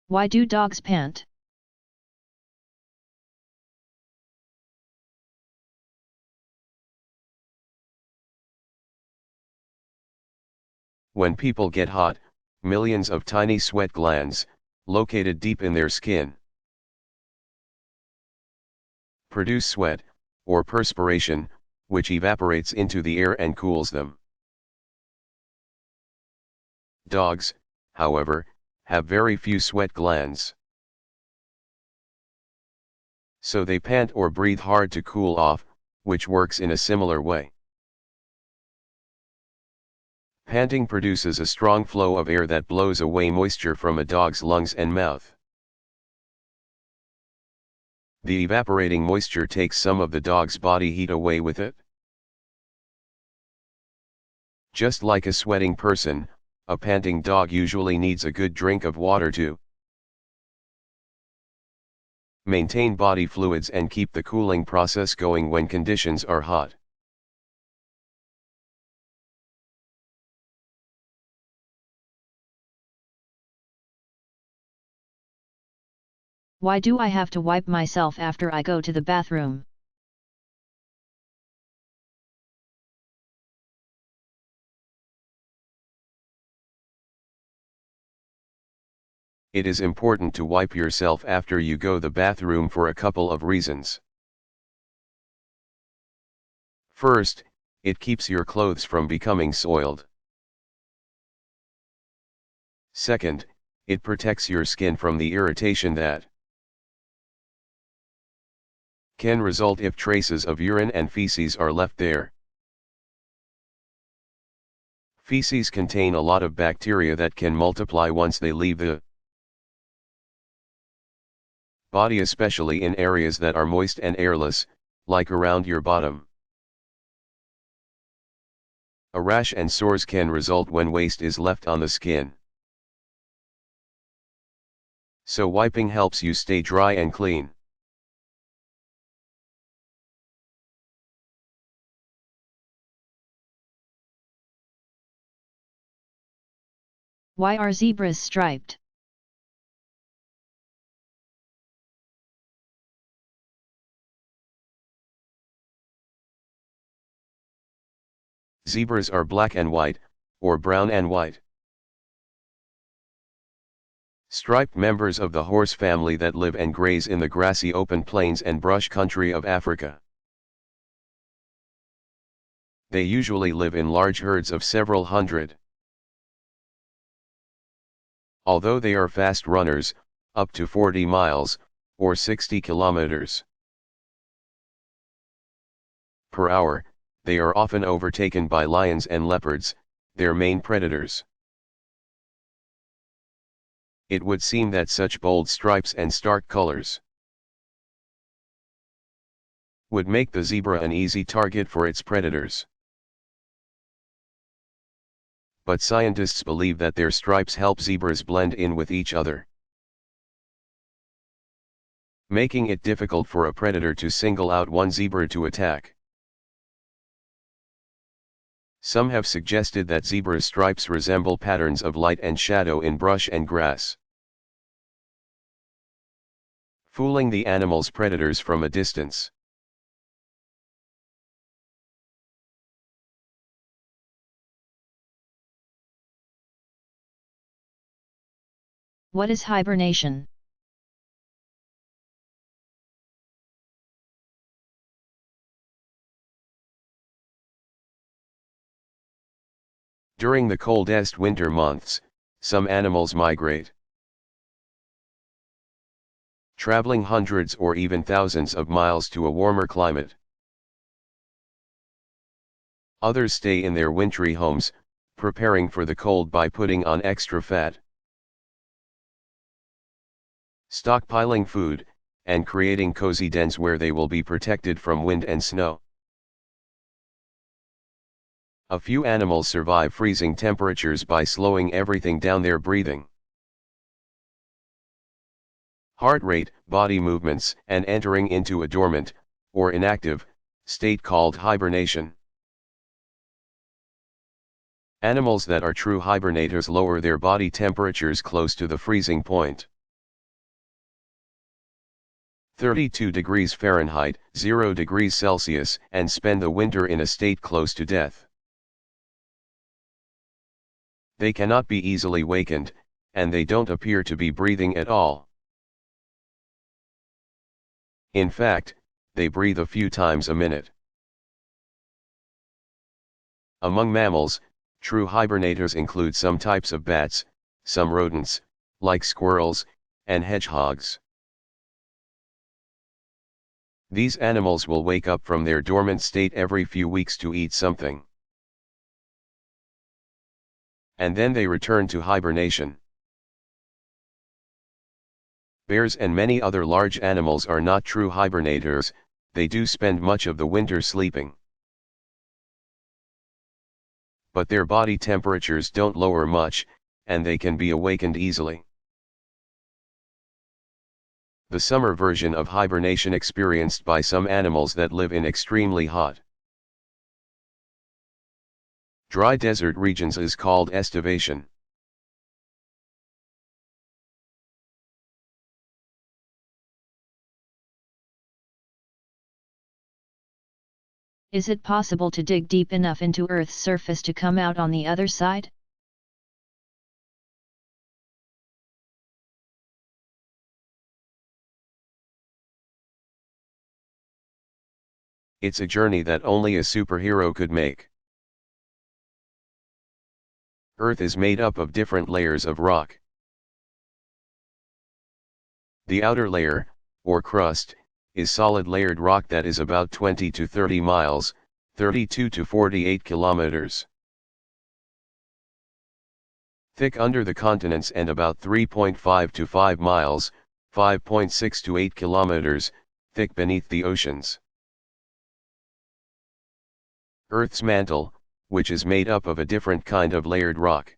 Why do dogs pant? When people get hot, millions of tiny sweat glands, located deep in their skin, produce sweat, or perspiration, which evaporates into the air and cools them. Dogs, however, have very few sweat glands. So they pant or breathe hard to cool off, which works in a similar way. Panting produces a strong flow of air that blows away moisture from a dog's lungs and mouth. The evaporating moisture takes some of the dog's body heat away with it. Just like a sweating person, a panting dog usually needs a good drink of water to maintain body fluids and keep the cooling process going when conditions are hot. Why do I have to wipe myself after I go to the bathroom? It is important to wipe yourself after you go to the bathroom for a couple of reasons. First, it keeps your clothes from becoming soiled. Second, it protects your skin from the irritation that can result if traces of urine and feces are left there. Feces contain a lot of bacteria that can multiply once they leave the body, especially in areas that are moist and airless, like around your bottom. A rash and sores can result when waste is left on the skin. So wiping helps you stay dry and clean. Why are zebras striped? Zebras are black and white, or brown and white. Striped members of the horse family that live and graze in the grassy open plains and brush country of Africa. They usually live in large herds of several hundred. Although they are fast runners, up to 40 miles, or 60 kilometers per hour, they are often overtaken by lions and leopards, their main predators. It would seem that such bold stripes and stark colors would make the zebra an easy target for its predators. But scientists believe that their stripes help zebras blend in with each other, making it difficult for a predator to single out one zebra to attack. Some have suggested that zebra's stripes resemble patterns of light and shadow in brush and grass, fooling the animal's predators from a distance. What is hibernation? During the coldest winter months, some animals migrate, traveling hundreds or even thousands of miles to a warmer climate. Others stay in their wintry homes, preparing for the cold by putting on extra fat, stockpiling food, and creating cozy dens where they will be protected from wind and snow. A few animals survive freezing temperatures by slowing everything down: their breathing, heart rate, body movements, and entering into a dormant, or inactive, state called hibernation. Animals that are true hibernators lower their body temperatures close to the freezing point. 32 degrees Fahrenheit, 0 degrees Celsius, and spend the winter in a state close to death. They cannot be easily wakened, and they don't appear to be breathing at all. In fact, they breathe a few times a minute. Among mammals, true hibernators include some types of bats, some rodents, like squirrels, and hedgehogs. These animals will wake up from their dormant state every few weeks to eat something. And then they return to hibernation. Bears and many other large animals are not true hibernators, they do spend much of the winter sleeping. But their body temperatures don't lower much, and they can be awakened easily. The summer version of hibernation experienced by some animals that live in extremely hot, dry desert regions is called estivation. Is it possible to dig deep enough into Earth's surface to come out on the other side? It's a journey that only a superhero could make. Earth is made up of different layers of rock. The outer layer, or crust, is solid layered rock that is about 20 to 30 miles, 32 to 48 kilometers, thick under the continents and about 3.5 to 5 miles, 5.6 to 8 kilometers, thick beneath the oceans. Earth's mantle, which is made up of a different kind of layered rock,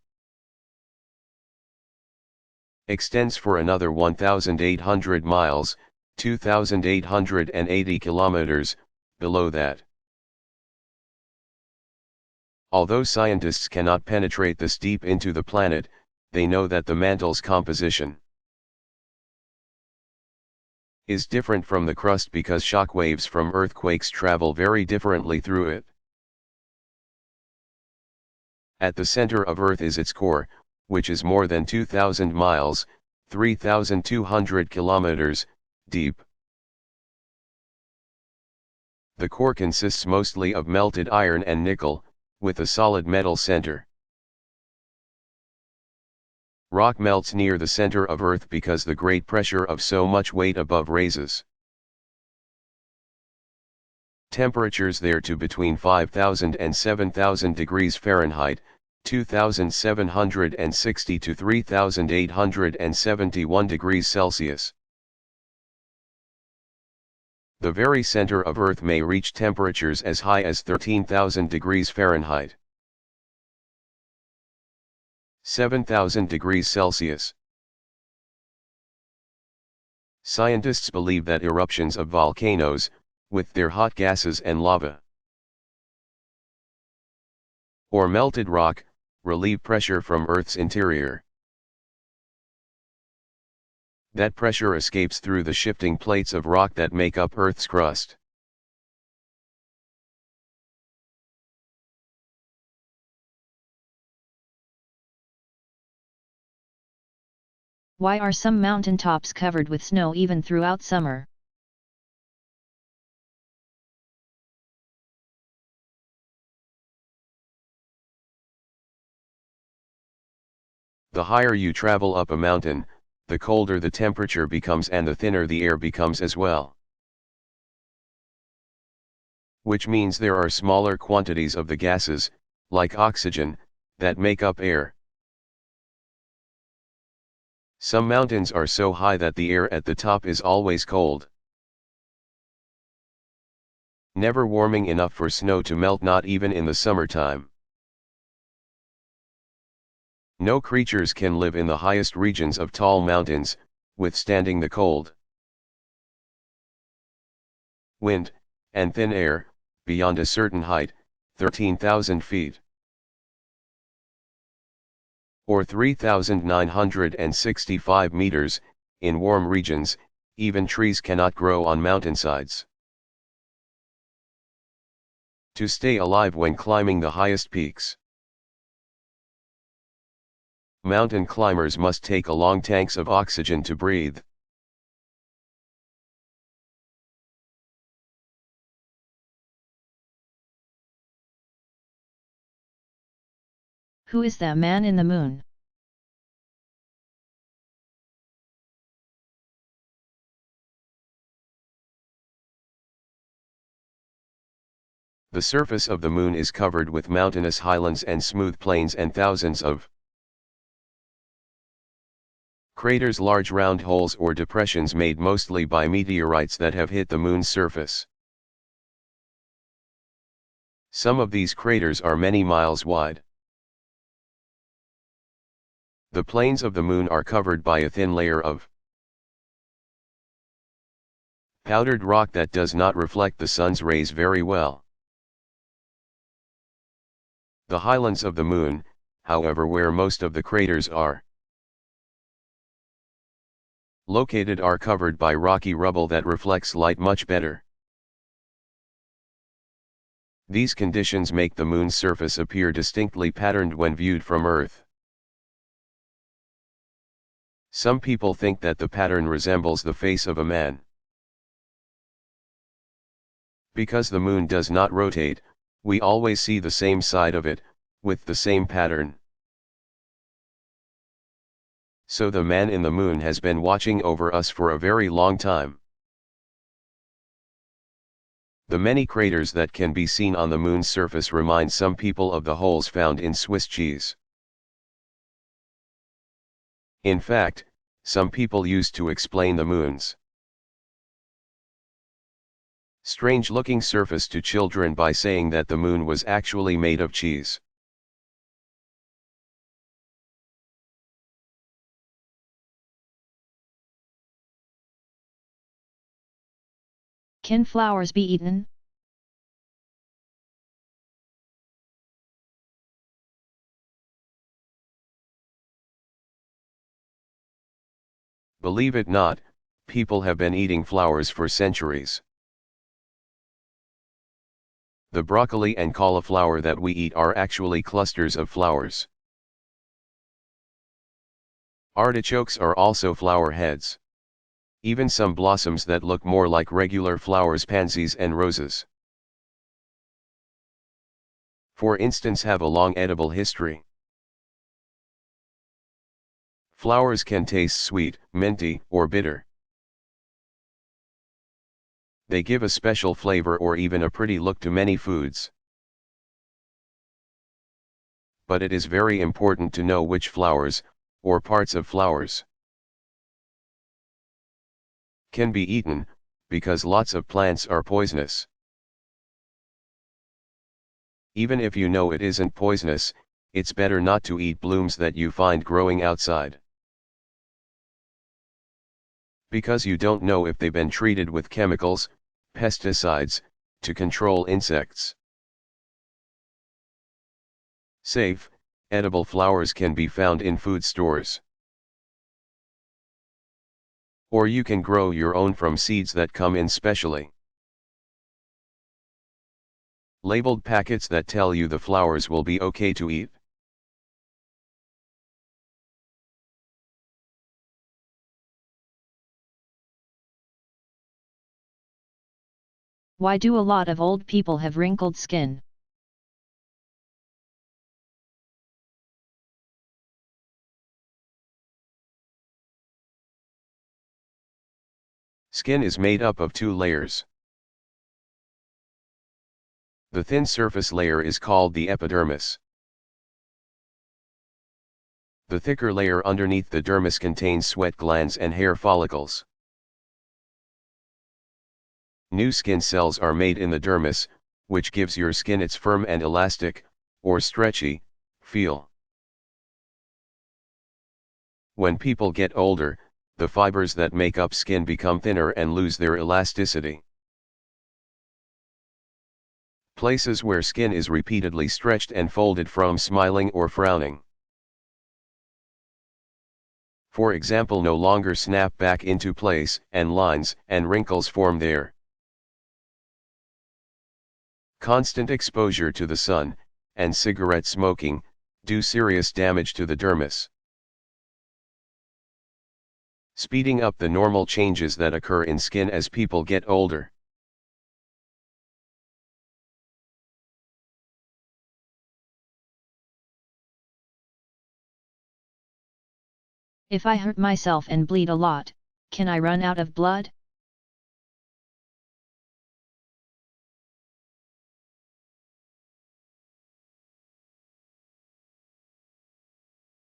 extends for another 1,800 miles, 2,880 kilometers, below that. Although scientists cannot penetrate this deep into the planet, they know that the mantle's composition is different from the crust because shock waves from earthquakes travel very differently through it. At the center of Earth is its core, which is more than 2,000 miles, 3,200 kilometers, deep. The core consists mostly of melted iron and nickel, with a solid metal center. Rock melts near the center of Earth because the great pressure of so much weight above raises temperatures there to between 5,000 and 7,000 degrees Fahrenheit, 2,760 to 3,871 degrees Celsius. The very center of Earth may reach temperatures as high as 13,000 degrees Fahrenheit, 7,000 degrees Celsius. Scientists believe that eruptions of volcanoes, with their hot gases and lava, or melted rock, relieve pressure from Earth's interior. That pressure escapes through the shifting plates of rock that make up Earth's crust. Why are some mountaintops covered with snow even throughout summer? The higher you travel up a mountain, the colder the temperature becomes and the thinner the air becomes as well. Which means there are smaller quantities of the gases, like oxygen, that make up air. Some mountains are so high that the air at the top is always cold, never warming enough for snow to melt, not even in the summertime. No creatures can live in the highest regions of tall mountains, withstanding the cold, wind, and thin air, beyond a certain height, 13,000 feet, or 3,965 meters, in warm regions, even trees cannot grow on mountainsides. To stay alive when climbing the highest peaks, mountain climbers must take long tanks of oxygen to breathe. Who is the man in the moon? The surface of the moon is covered with mountainous highlands and smooth plains and thousands of craters, large round holes or depressions made mostly by meteorites that have hit the moon's surface. Some of these craters are many miles wide. The plains of the moon are covered by a thin layer of powdered rock that does not reflect the sun's rays very well. The highlands of the moon, however, where most of the craters are located, are covered by rocky rubble that reflects light much better. These conditions make the moon's surface appear distinctly patterned when viewed from Earth. Some people think that the pattern resembles the face of a man. Because the moon does not rotate, we always see the same side of it, with the same pattern. So the man in the moon has been watching over us for a very long time. The many craters that can be seen on the moon's surface remind some people of the holes found in Swiss cheese. In fact, some people used to explain the moon's strange-looking surface to children by saying that the moon was actually made of cheese. Can flowers be eaten? Believe it not, people have been eating flowers for centuries. The broccoli and cauliflower that we eat are actually clusters of flowers. Artichokes are also flower heads. Even some blossoms that look more like regular flowers, pansies and roses, for instance, have a long edible history. Flowers can taste sweet, minty, or bitter. They give a special flavor or even a pretty look to many foods. But it is very important to know which flowers, or parts of flowers, can be eaten, because lots of plants are poisonous. Even if you know it isn't poisonous, it's better not to eat blooms that you find growing outside, because you don't know if they've been treated with chemicals, pesticides, to control insects. Safe, edible flowers can be found in food stores. Or you can grow your own from seeds that come in specially labeled packets that tell you the flowers will be okay to eat. Why do a lot of old people have wrinkled skin? Skin is made up of two layers. The thin surface layer is called the epidermis. The thicker layer underneath the dermis contains sweat glands and hair follicles. New skin cells are made in the dermis, which gives your skin its firm and elastic, or stretchy, feel. When people get older, the fibers that make up skin become thinner and lose their elasticity. Places where skin is repeatedly stretched and folded from smiling or frowning. for example, no longer snap back into place, and lines and wrinkles form there. Constant exposure to the sun, and cigarette smoking, do serious damage to the dermis, speeding up the normal changes that occur in skin as people get older. If I hurt myself and bleed a lot, can I run out of blood?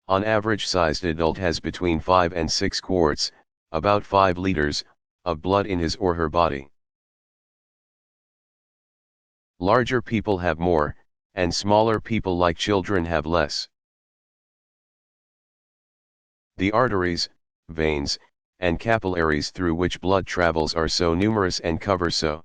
On average-sized adult has between 5 and 6 quarts, about 5 liters, of blood in his or her body. Larger people have more, and smaller people like children have less. The arteries, veins, and capillaries through which blood travels are so numerous and cover so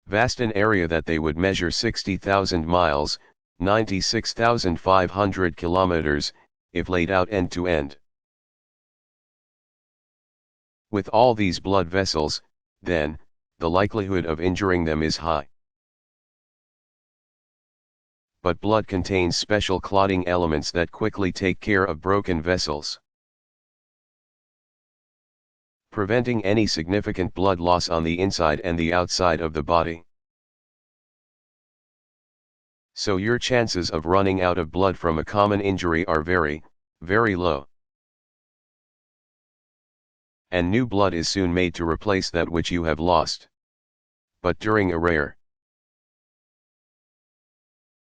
vast an area that they would measure 60,000 miles, 96,500 kilometers, if laid out end to end. With all these blood vessels, then, the likelihood of injuring them is high. But blood contains special clotting elements that quickly take care of broken vessels, preventing any significant blood loss on the inside and the outside of the body. So your chances of running out of blood from a common injury are very, very low. And new blood is soon made to replace that which you have lost. But during a rare,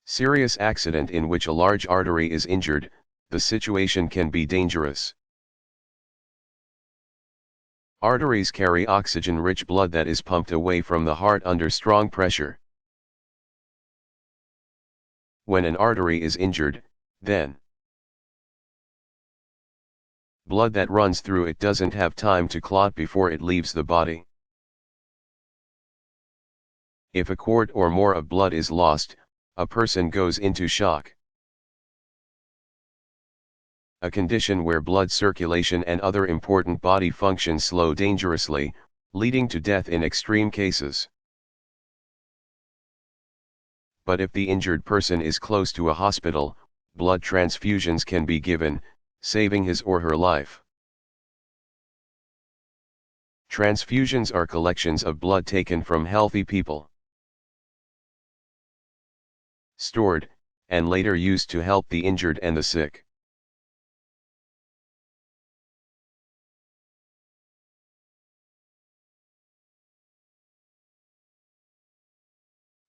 serious accident in which a large artery is injured, the situation can be dangerous. Arteries carry oxygen-rich blood that is pumped away from the heart under strong pressure. When an artery is injured, then blood that runs through it doesn't have time to clot before it leaves the body. If a quart or more of blood is lost, a person goes into shock, a condition where blood circulation and other important body functions slow dangerously, leading to death in extreme cases. But if the injured person is close to a hospital, blood transfusions can be given, saving his or her life. Transfusions are collections of blood taken from healthy people, stored, and later used to help the injured and the sick.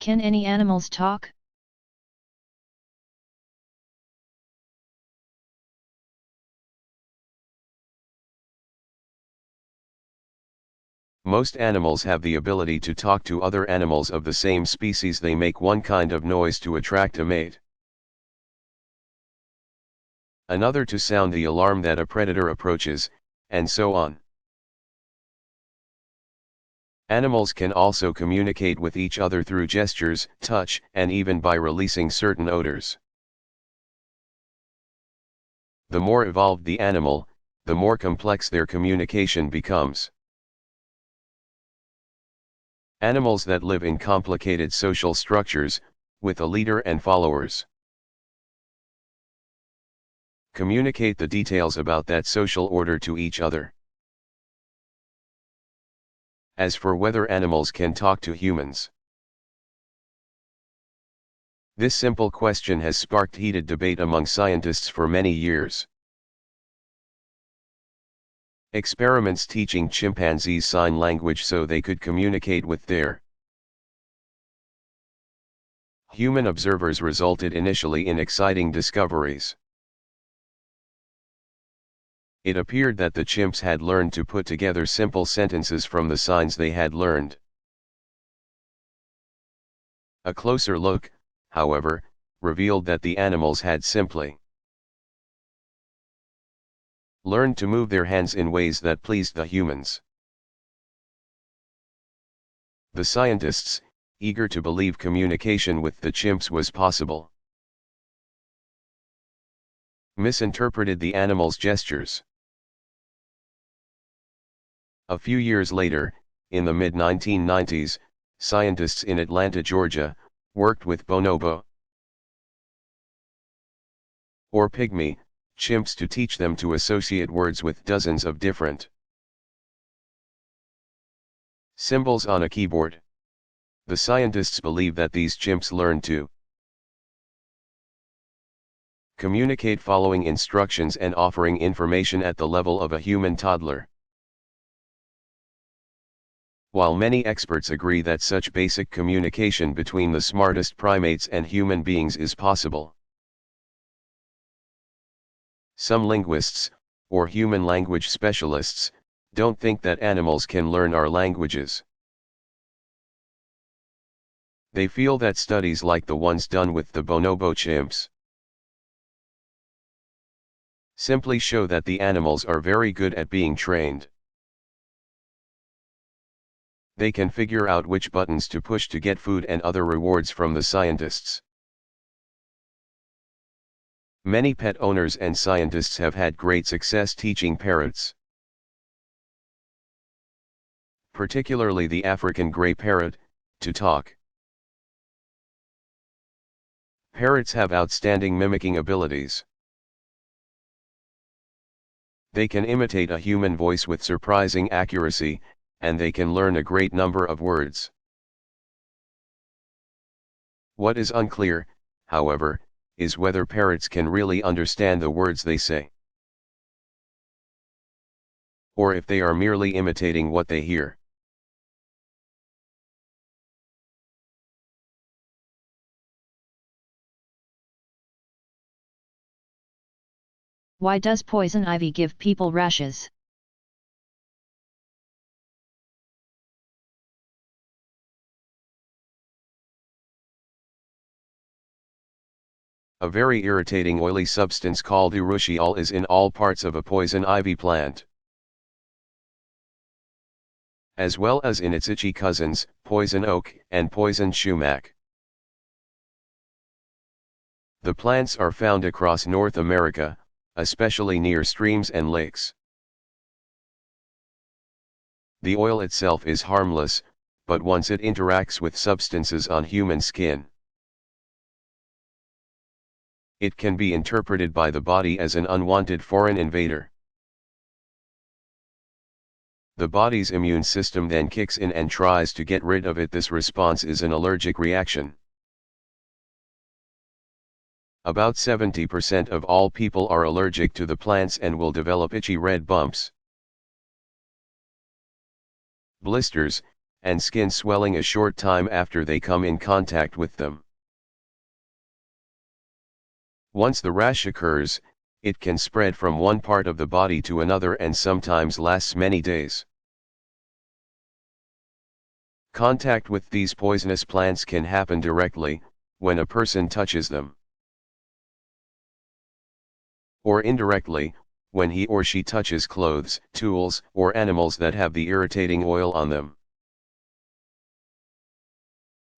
Can any animals talk? Most animals have the ability to talk to other animals of the same species. They make one kind of noise to attract a mate, another to sound the alarm that a predator approaches, and so on. Animals can also communicate with each other through gestures, touch, and even by releasing certain odors. The more evolved the animal, the more complex their communication becomes. Animals that live in complicated social structures, with a leader and followers, communicate the details about that social order to each other. As for whether animals can talk to humans, this simple question has sparked heated debate among scientists for many years. Experiments teaching chimpanzees sign language so they could communicate with their human observers resulted initially in exciting discoveries. It appeared that the chimps had learned to put together simple sentences from the signs they had learned. A closer look, however, revealed that the animals had simply learned to move their hands in ways that pleased the humans. The scientists, eager to believe communication with the chimps was possible, misinterpreted the animal's gestures. A few years later, in the mid-1990s, scientists in Atlanta, Georgia, worked with bonobo, or pygmy, chimps to teach them to associate words with dozens of different symbols on a keyboard. The scientists believe that these chimps learn to communicate following instructions and offering information at the level of a human toddler. While many experts agree that such basic communication between the smartest primates and human beings is possible, some linguists, or human language specialists, don't think that animals can learn our languages. They feel that studies like the ones done with the bonobo chimps simply show that the animals are very good at being trained. They can figure out which buttons to push to get food and other rewards from the scientists. Many pet owners and scientists have had great success teaching parrots, particularly the African gray parrot, to talk. Parrots have outstanding mimicking abilities. They can imitate a human voice with surprising accuracy, and they can learn a great number of words. What is unclear, however, is whether parrots can really understand the words they say, or if they are merely imitating what they hear. Why does poison ivy give people rashes? A very irritating oily substance called urushiol is in all parts of a poison ivy plant, as well as in its itchy cousins, poison oak and poison sumac. The plants are found across North America, especially near streams and lakes. The oil itself is harmless, but once it interacts with substances on human skin, it can be interpreted by the body as an unwanted foreign invader. The body's immune system then kicks in and tries to get rid of it. This response is an allergic reaction. About 70% of all people are allergic to the plants and will develop itchy red bumps, blisters, and skin swelling a short time after they come in contact with them. Once the rash occurs, it can spread from one part of the body to another and sometimes lasts many days. Contact with these poisonous plants can happen directly, when a person touches them, or indirectly, when he or she touches clothes, tools, or animals that have the irritating oil on them.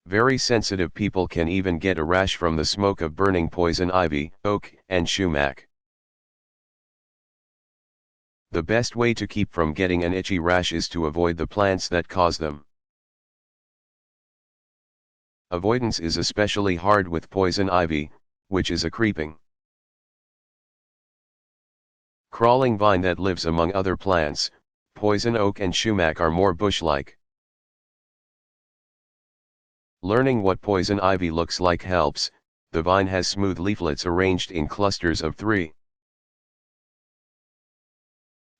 Very sensitive people can even get a rash from the smoke of burning poison ivy, oak, and sumac. The best way to keep from getting an itchy rash is to avoid the plants that cause them. Avoidance is especially hard with poison ivy, which is a creeping, crawling vine that lives among other plants. Poison oak and sumac are more bush-like. Learning what poison ivy looks like helps. The vine has smooth leaflets arranged in clusters of 3,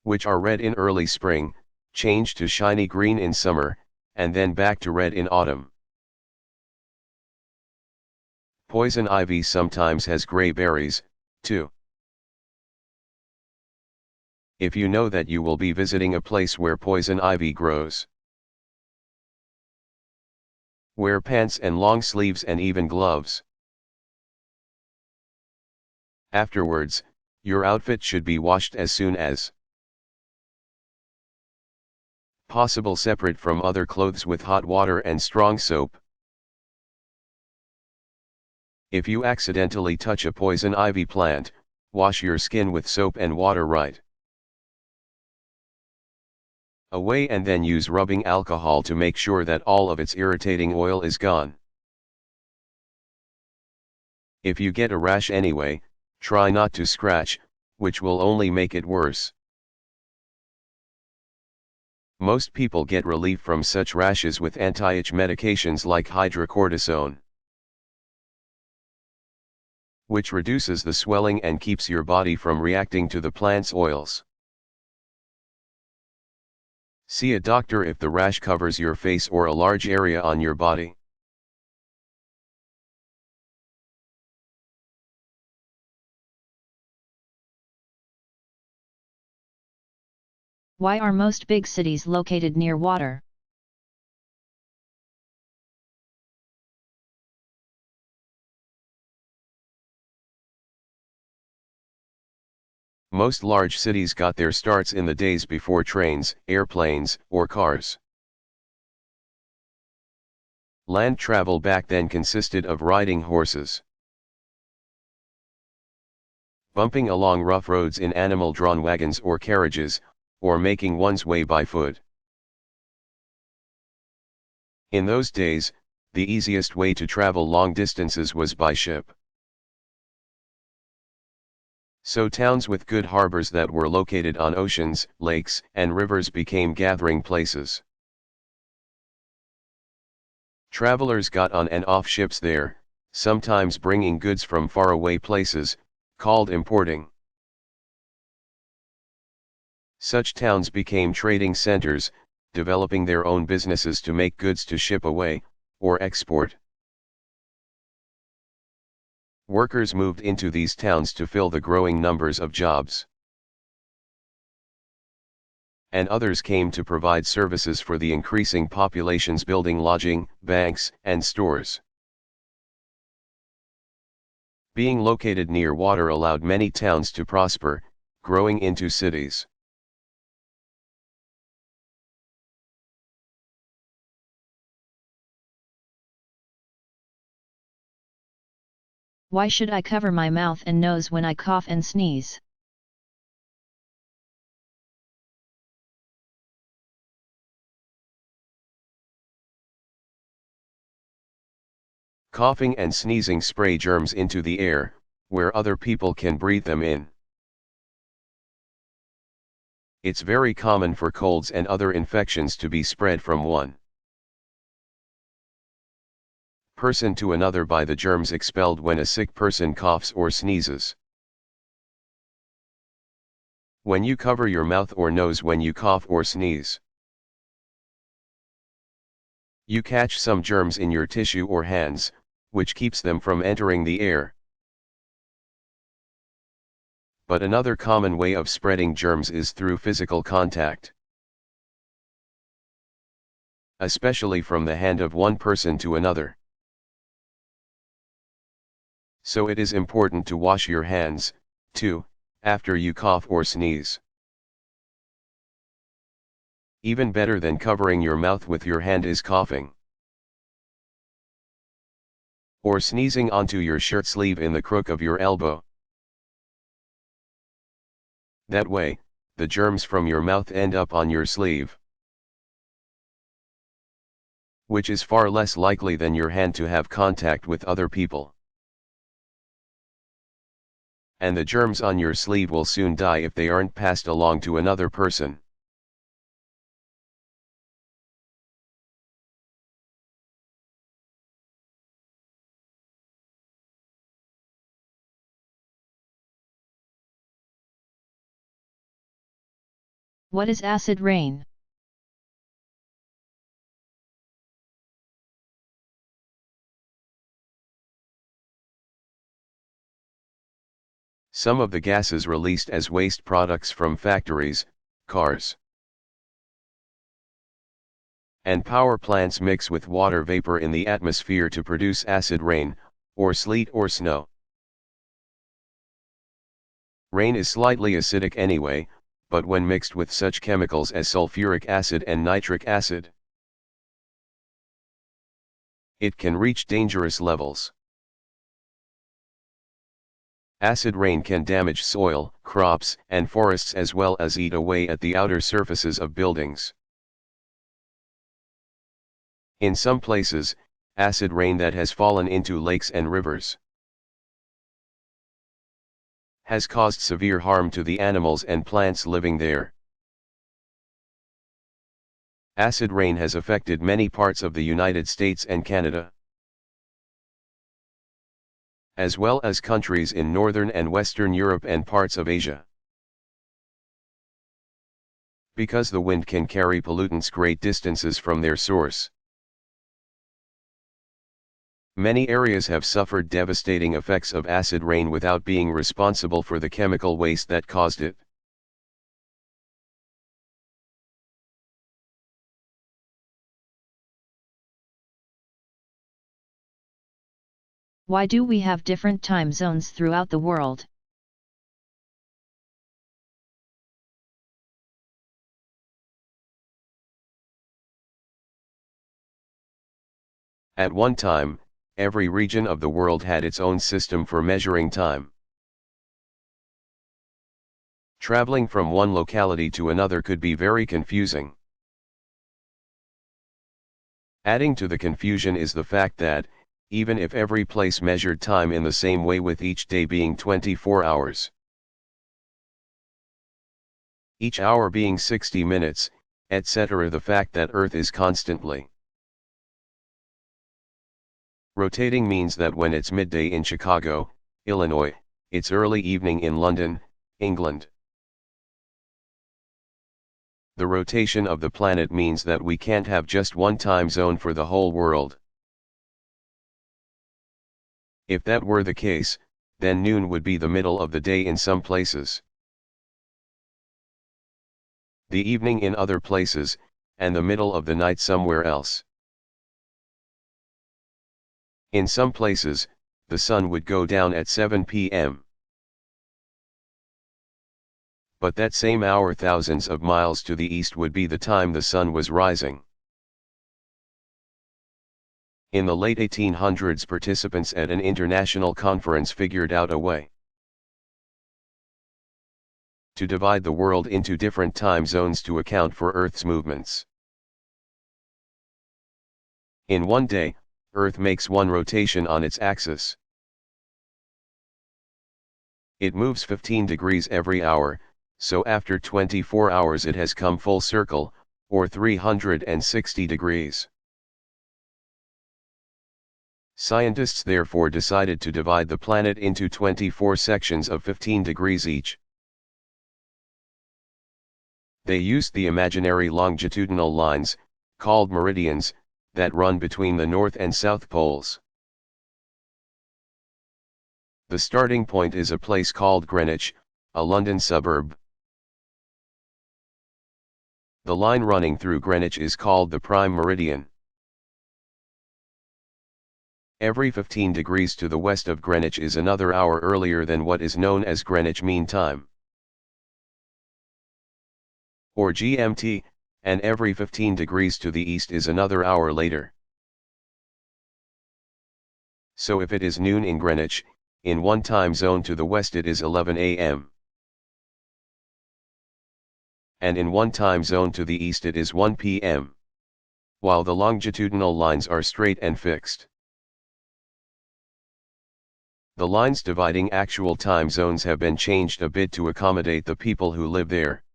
which are red in early spring, change to shiny green in summer, and then back to red in autumn. Poison ivy sometimes has gray berries, too. If you know that you will be visiting a place where poison ivy grows, wear pants and long sleeves and even gloves. Afterwards, your outfit should be washed as soon as possible, separate from other clothes with hot water and strong soap. If you accidentally touch a poison ivy plant, Wash your skin with soap and water right away and then use rubbing alcohol to make sure that all of its irritating oil is gone. If you get a rash anyway, try not to scratch, which will only make it worse. Most people get relief from such rashes with anti-itch medications like hydrocortisone, which reduces the swelling and keeps your body from reacting to the plant's oils. See a doctor if the rash covers your face or a large area on your body. Why are most big cities located near water? Most large cities got their starts in the days before trains, airplanes, or cars. Land travel back then consisted of riding horses, bumping along rough roads in animal-drawn wagons or carriages, or making one's way by foot. In those days, the easiest way to travel long distances was by ship. So towns with good harbors that were located on oceans, lakes, and rivers became gathering places. Travelers got on and off ships there, sometimes bringing goods from faraway places, called importing. Such towns became trading centers, developing their own businesses to make goods to ship away, or export. Workers moved into these towns to fill the growing numbers of jobs. And others came to provide services for the increasing populations, building lodging, banks, and stores. Being located near water allowed many towns to prosper, growing into cities. Why should I cover my mouth and nose when I cough and sneeze? Coughing and sneezing spray germs into the air, where other people can breathe them in. It's very common for colds and other infections to be spread from one person to another by the germs expelled when a sick person coughs or sneezes. When you cover your mouth or nose when you cough or sneeze, you catch some germs in your tissue or hands, which keeps them from entering the air. But another common way of spreading germs is through physical contact, especially from the hand of one person to another. So it is important to wash your hands, too, after you cough or sneeze. Even better than covering your mouth with your hand is coughing or sneezing onto your shirt sleeve in the crook of your elbow. That way, the germs from your mouth end up on your sleeve, which is far less likely than your hand to have contact with other people. And the germs on your sleeve will soon die if they aren't passed along to another person. What is acid rain? Some of the gases released as waste products from factories, cars, and power plants mix with water vapor in the atmosphere to produce acid rain, or sleet or snow. Rain is slightly acidic anyway, but when mixed with such chemicals as sulfuric acid and nitric acid, it can reach dangerous levels. Acid rain can damage soil, crops, and forests as well as eat away at the outer surfaces of buildings. In some places, acid rain that has fallen into lakes and rivers has caused severe harm to the animals and plants living there. Acid rain has affected many parts of the United States and Canada, as well as countries in Northern and Western Europe and parts of Asia. Because the wind can carry pollutants great distances from their source, many areas have suffered devastating effects of acid rain without being responsible for the chemical waste that caused it. Why do we have different time zones throughout the world? At one time, every region of the world had its own system for measuring time. Traveling from one locality to another could be very confusing. Adding to the confusion is the fact that, even if every place measured time in the same way with each day being 24 hours, each hour being 60 minutes, etc., the fact that Earth is constantly rotating means that when it's midday in Chicago, Illinois, it's early evening in London, England. The rotation of the planet means that we can't have just one time zone for the whole world. If that were the case, then noon would be the middle of the day in some places, the evening in other places, and the middle of the night somewhere else. In some places, the sun would go down at 7 p.m. But that same hour thousands of miles to the east would be the time the sun was rising. In the late 1800s, participants at an international conference figured out a way to divide the world into different time zones to account for Earth's movements. In one day, Earth makes one rotation on its axis. It moves 15 degrees every hour, so after 24 hours it has come full circle, or 360 degrees. Scientists therefore decided to divide the planet into 24 sections of 15 degrees each. They used the imaginary longitudinal lines, called meridians, that run between the North and South poles. The starting point is a place called Greenwich, a London suburb. The line running through Greenwich is called the prime meridian. Every 15 degrees to the west of Greenwich is another hour earlier than what is known as Greenwich Mean Time, or GMT, and every 15 degrees to the east is another hour later. So if it is noon in Greenwich, in one time zone to the west it is 11 a.m. and in one time zone to the east it is 1 p.m., while the longitudinal lines are straight and fixed. The lines dividing actual time zones have been changed a bit to accommodate the people who live there.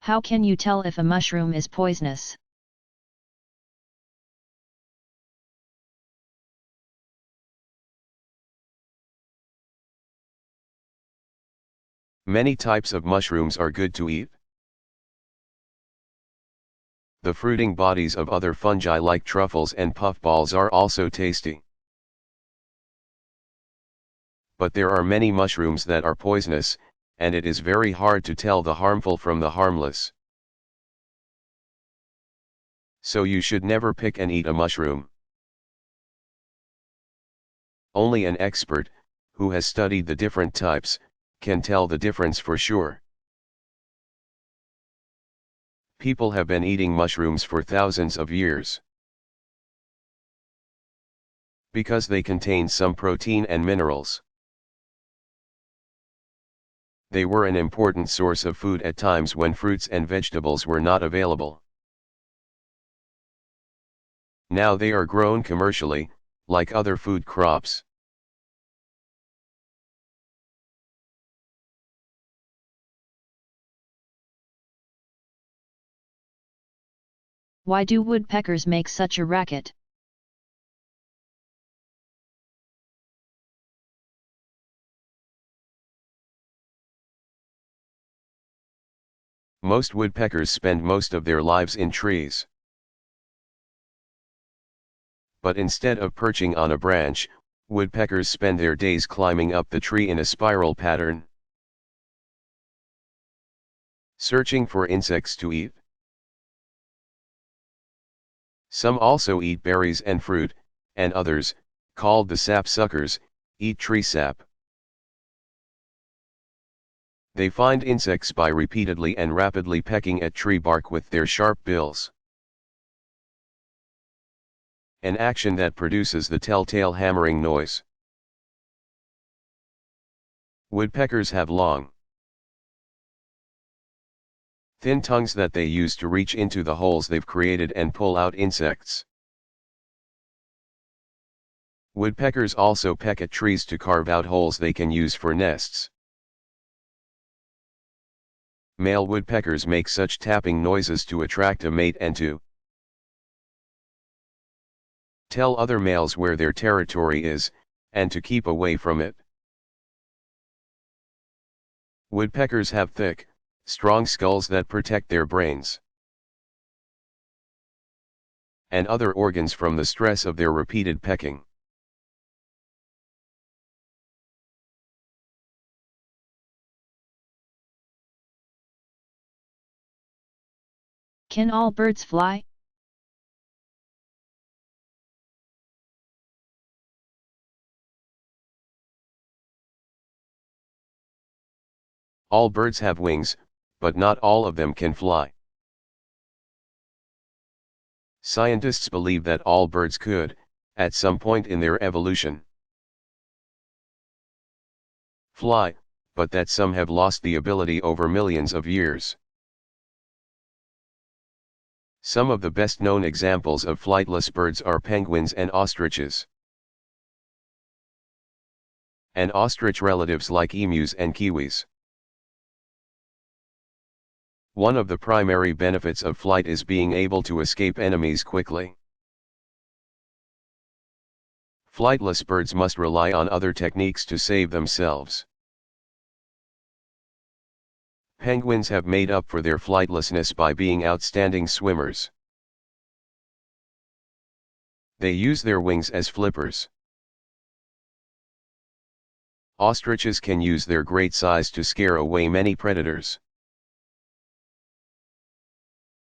How can you tell if a mushroom is poisonous? Many types of mushrooms are good to eat. The fruiting bodies of other fungi like truffles and puffballs are also tasty. But there are many mushrooms that are poisonous, and it is very hard to tell the harmful from the harmless. So you should never pick and eat a mushroom. Only an expert, who has studied the different types, can tell the difference for sure. People have been eating mushrooms for thousands of years. Because they contain some protein and minerals. They were an important source of food at times when fruits and vegetables were not available. Now they are grown commercially, like other food crops. Why do woodpeckers make such a racket? Most woodpeckers spend most of their lives in trees. But instead of perching on a branch, woodpeckers spend their days climbing up the tree in a spiral pattern, searching for insects to eat. Some also eat berries and fruit, and others, called the sapsuckers, eat tree sap. They find insects by repeatedly and rapidly pecking at tree bark with their sharp bills. An action that produces the telltale hammering noise. Woodpeckers have long, thin tongues that they use to reach into the holes they've created and pull out insects. Woodpeckers also peck at trees to carve out holes they can use for nests. Male woodpeckers make such tapping noises to attract a mate and to tell other males where their territory is, and to keep away from it. Woodpeckers have thick, strong skulls that protect their brains and other organs from the stress of their repeated pecking. Can all birds fly? All birds have wings, but not all of them can fly. Scientists believe that all birds could, at some point in their evolution, fly, but that some have lost the ability over millions of years. Some of the best known examples of flightless birds are penguins and ostriches. And ostrich relatives like emus and kiwis. One of the primary benefits of flight is being able to escape enemies quickly. Flightless birds must rely on other techniques to save themselves. Penguins have made up for their flightlessness by being outstanding swimmers. They use their wings as flippers. Ostriches can use their great size to scare away many predators.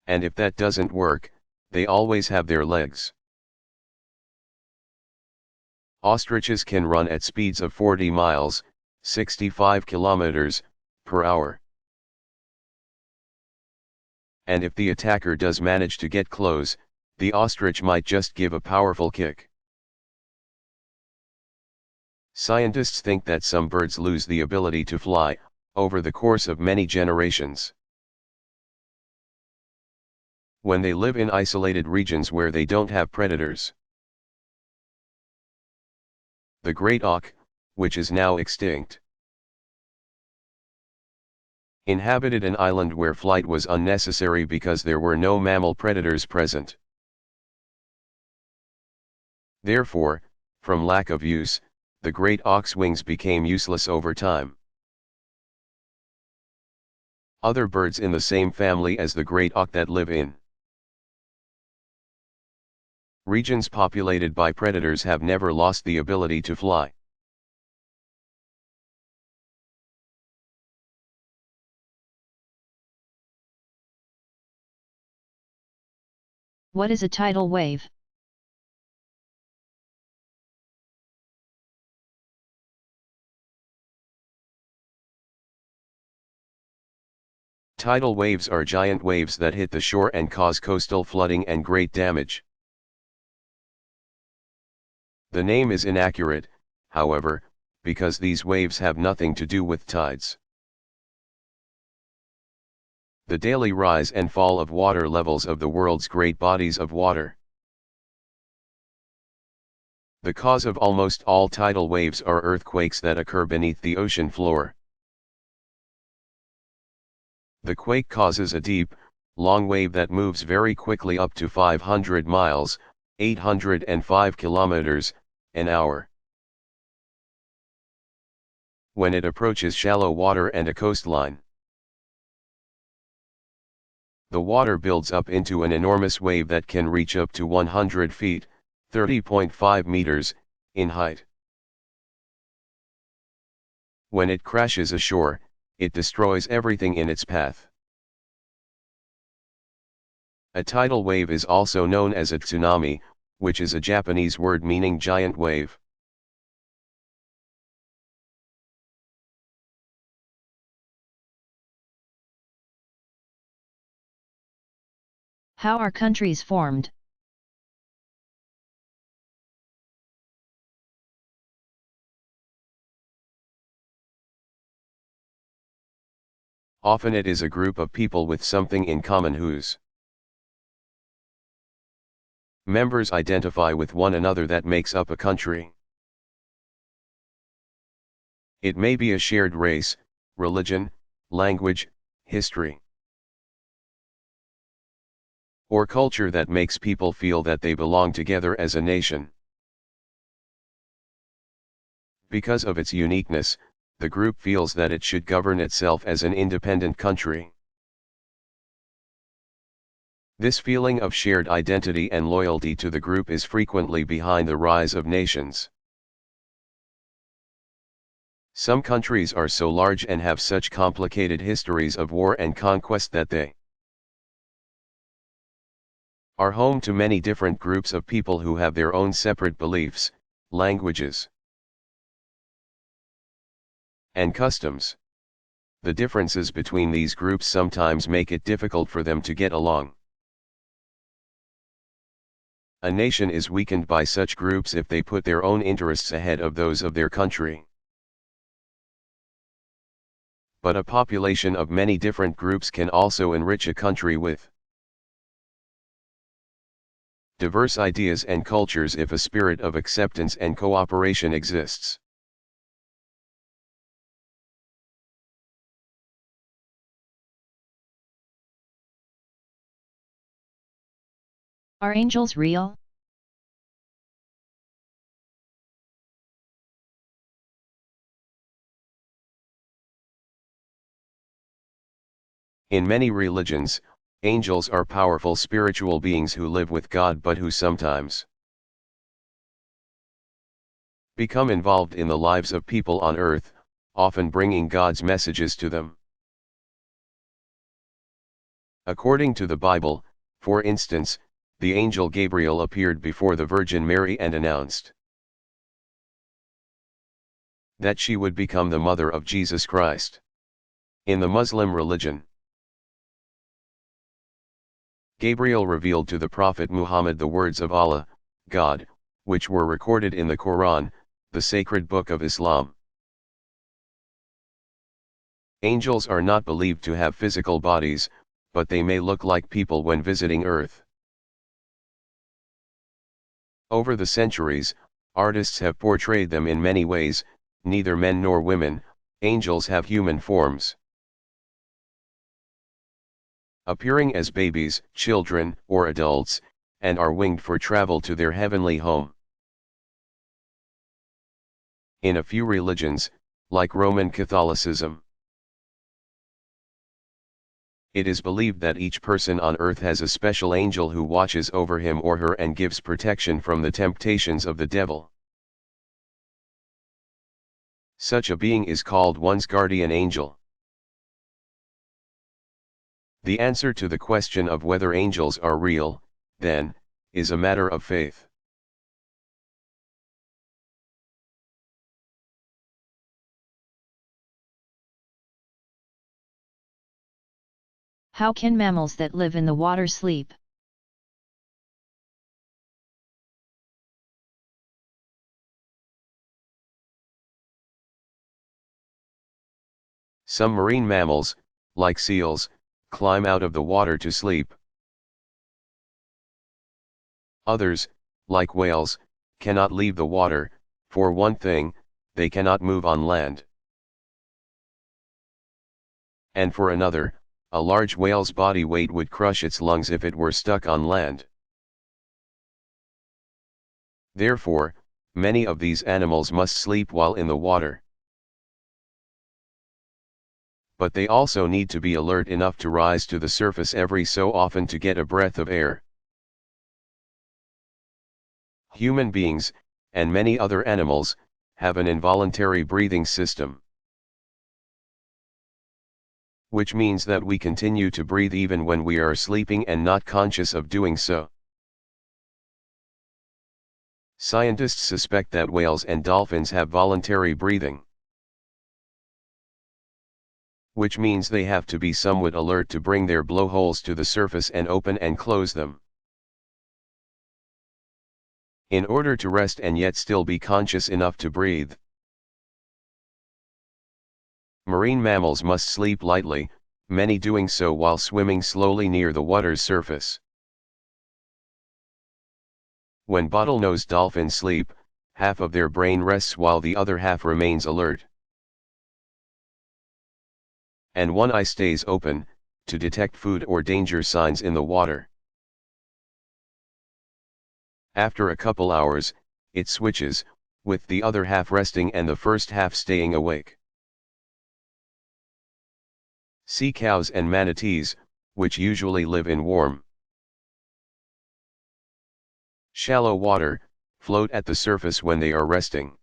And if that doesn't work, they always have their legs. Ostriches can run at speeds of 40 miles, 65 kilometers, per hour. And if the attacker does manage to get close, the ostrich might just give a powerful kick. Scientists think that some birds lose the ability to fly, over the course of many generations. When they live in isolated regions where they don't have predators. The great auk, which is now extinct, inhabited an island where flight was unnecessary because there were no mammal predators present. Therefore, from lack of use, the great auk's wings became useless over time. Other birds in the same family as the great auk that live in regions populated by predators have never lost the ability to fly. What is a tidal wave? Tidal waves are giant waves that hit the shore and cause coastal flooding and great damage. The name is inaccurate, however, because these waves have nothing to do with tides. The daily rise and fall of water levels of the world's great bodies of water. The cause of almost all tidal waves are earthquakes that occur beneath the ocean floor. The quake causes a deep, long wave that moves very quickly up to 500 miles, 805 kilometers, an hour. When it approaches shallow water and a coastline, the water builds up into an enormous wave that can reach up to 100 feet, 30.5 meters, in height. When it crashes ashore, it destroys everything in its path. A tidal wave is also known as a tsunami, which is a Japanese word meaning giant wave. How are countries formed? Often it is a group of people with something in common whose members identify with one another that makes up a country. It may be a shared race, religion, language, history, or culture that makes people feel that they belong together as a nation. Because of its uniqueness, the group feels that it should govern itself as an independent country. This feeling of shared identity and loyalty to the group is frequently behind the rise of nations. Some countries are so large and have such complicated histories of war and conquest that they are home to many different groups of people who have their own separate beliefs, languages, and customs. The differences between these groups sometimes make it difficult for them to get along. A nation is weakened by such groups if they put their own interests ahead of those of their country. But a population of many different groups can also enrich a country with diverse ideas and cultures if a spirit of acceptance and cooperation exists. Are angels real? In many religions, angels are powerful spiritual beings who live with God but who sometimes become involved in the lives of people on earth, often bringing God's messages to them. According to the Bible, for instance, the angel Gabriel appeared before the Virgin Mary and announced that she would become the mother of Jesus Christ. In the Muslim religion, Gabriel revealed to the Prophet Muhammad the words of Allah, God, which were recorded in the Quran, the sacred book of Islam. Angels are not believed to have physical bodies, but they may look like people when visiting Earth. Over the centuries, artists have portrayed them in many ways, neither men nor women, angels have human forms. Appearing as babies, children, or adults, and are winged for travel to their heavenly home. In a few religions, like Roman Catholicism, it is believed that each person on earth has a special angel who watches over him or her and gives protection from the temptations of the devil. Such a being is called one's guardian angel. The answer to the question of whether angels are real, then, is a matter of faith. How can mammals that live in the water sleep? Some marine mammals, like seals, climb out of the water to sleep. Others, like whales, cannot leave the water. For one thing, they cannot move on land. And for another, a large whale's body weight would crush its lungs if it were stuck on land. Therefore, many of these animals must sleep while in the water. But they also need to be alert enough to rise to the surface every so often to get a breath of air. Human beings, and many other animals, have an involuntary breathing system, which means that we continue to breathe even when we are sleeping and not conscious of doing so. Scientists suspect that whales and dolphins have voluntary breathing, which means they have to be somewhat alert to bring their blowholes to the surface and open and close them. In order to rest and yet still be conscious enough to breathe. Marine mammals must sleep lightly, many doing so while swimming slowly near the water's surface. When bottlenose dolphins sleep, half of their brain rests while the other half remains alert. And one eye stays open, to detect food or danger signs in the water. After a couple hours, it switches, with the other half resting and the first half staying awake. Sea cows and manatees, which usually live in warm, shallow water, float at the surface when they are resting.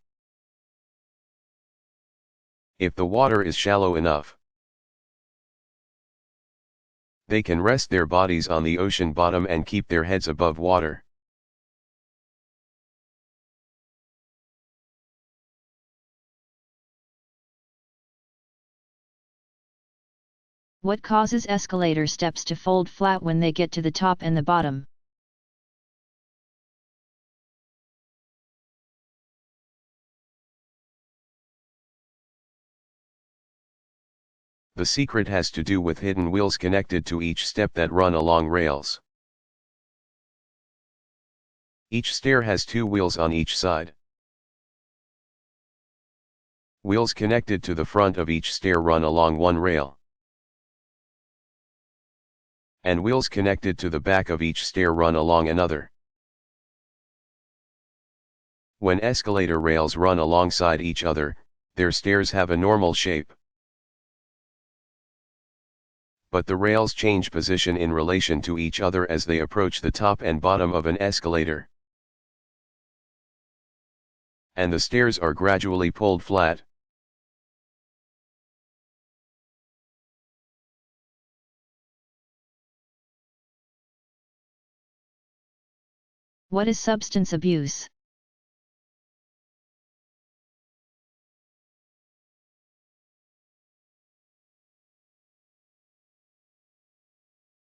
If the water is shallow enough, they can rest their bodies on the ocean bottom and keep their heads above water. What causes escalator steps to fold flat when they get to the top and the bottom? The secret has to do with hidden wheels connected to each step that run along rails. Each stair has two wheels on each side. Wheels connected to the front of each stair run along one rail. And wheels connected to the back of each stair run along another. When escalator rails run alongside each other, their stairs have a normal shape. But the rails change position in relation to each other as they approach the top and bottom of an escalator. And the stairs are gradually pulled flat. What is substance abuse?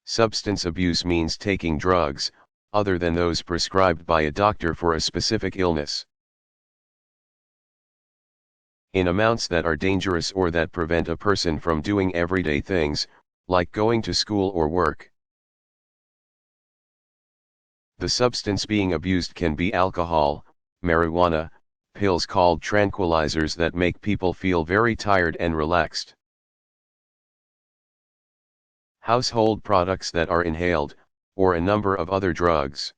Substance abuse means taking drugs, other than those prescribed by a doctor for a specific illness, in amounts that are dangerous or that prevent a person from doing everyday things, like going to school or work. The substance being abused can be alcohol, marijuana, pills called tranquilizers that make people feel very tired and relaxed, household products that are inhaled, or a number of other drugs.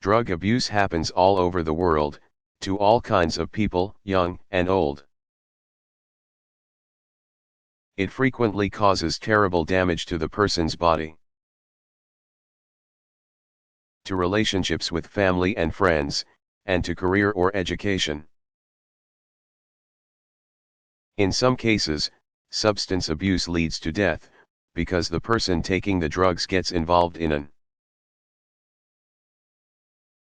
Drug abuse happens all over the world, to all kinds of people, young and old. It frequently causes terrible damage to the person's body, to relationships with family and friends, and to career or education. In some cases, substance abuse leads to death, because the person taking the drugs gets involved in an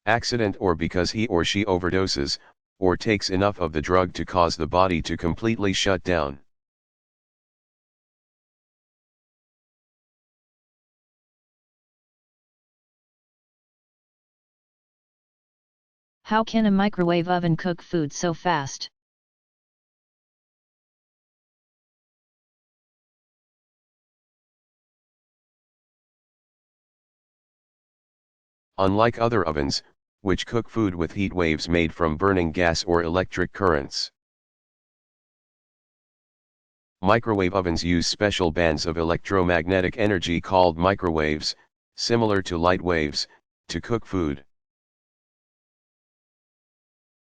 accident or because he or she overdoses, or takes enough of the drug to cause the body to completely shut down. How can a microwave oven cook food so fast? Unlike other ovens, which cook food with heat waves made from burning gas or electric currents, microwave ovens use special bands of electromagnetic energy called microwaves, similar to light waves, to cook food.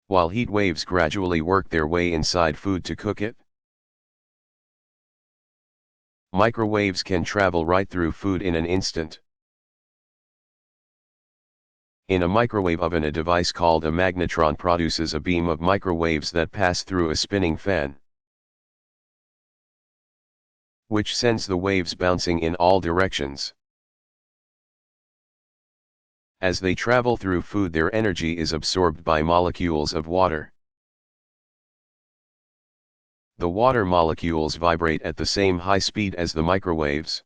While heat waves gradually work their way inside food to cook it, microwaves can travel right through food in an instant. In a microwave oven, a device called a magnetron produces a beam of microwaves that pass through a spinning fan, which sends the waves bouncing in all directions. As they travel through food, their energy is absorbed by molecules of water. The water molecules vibrate at the same high speed as the microwaves,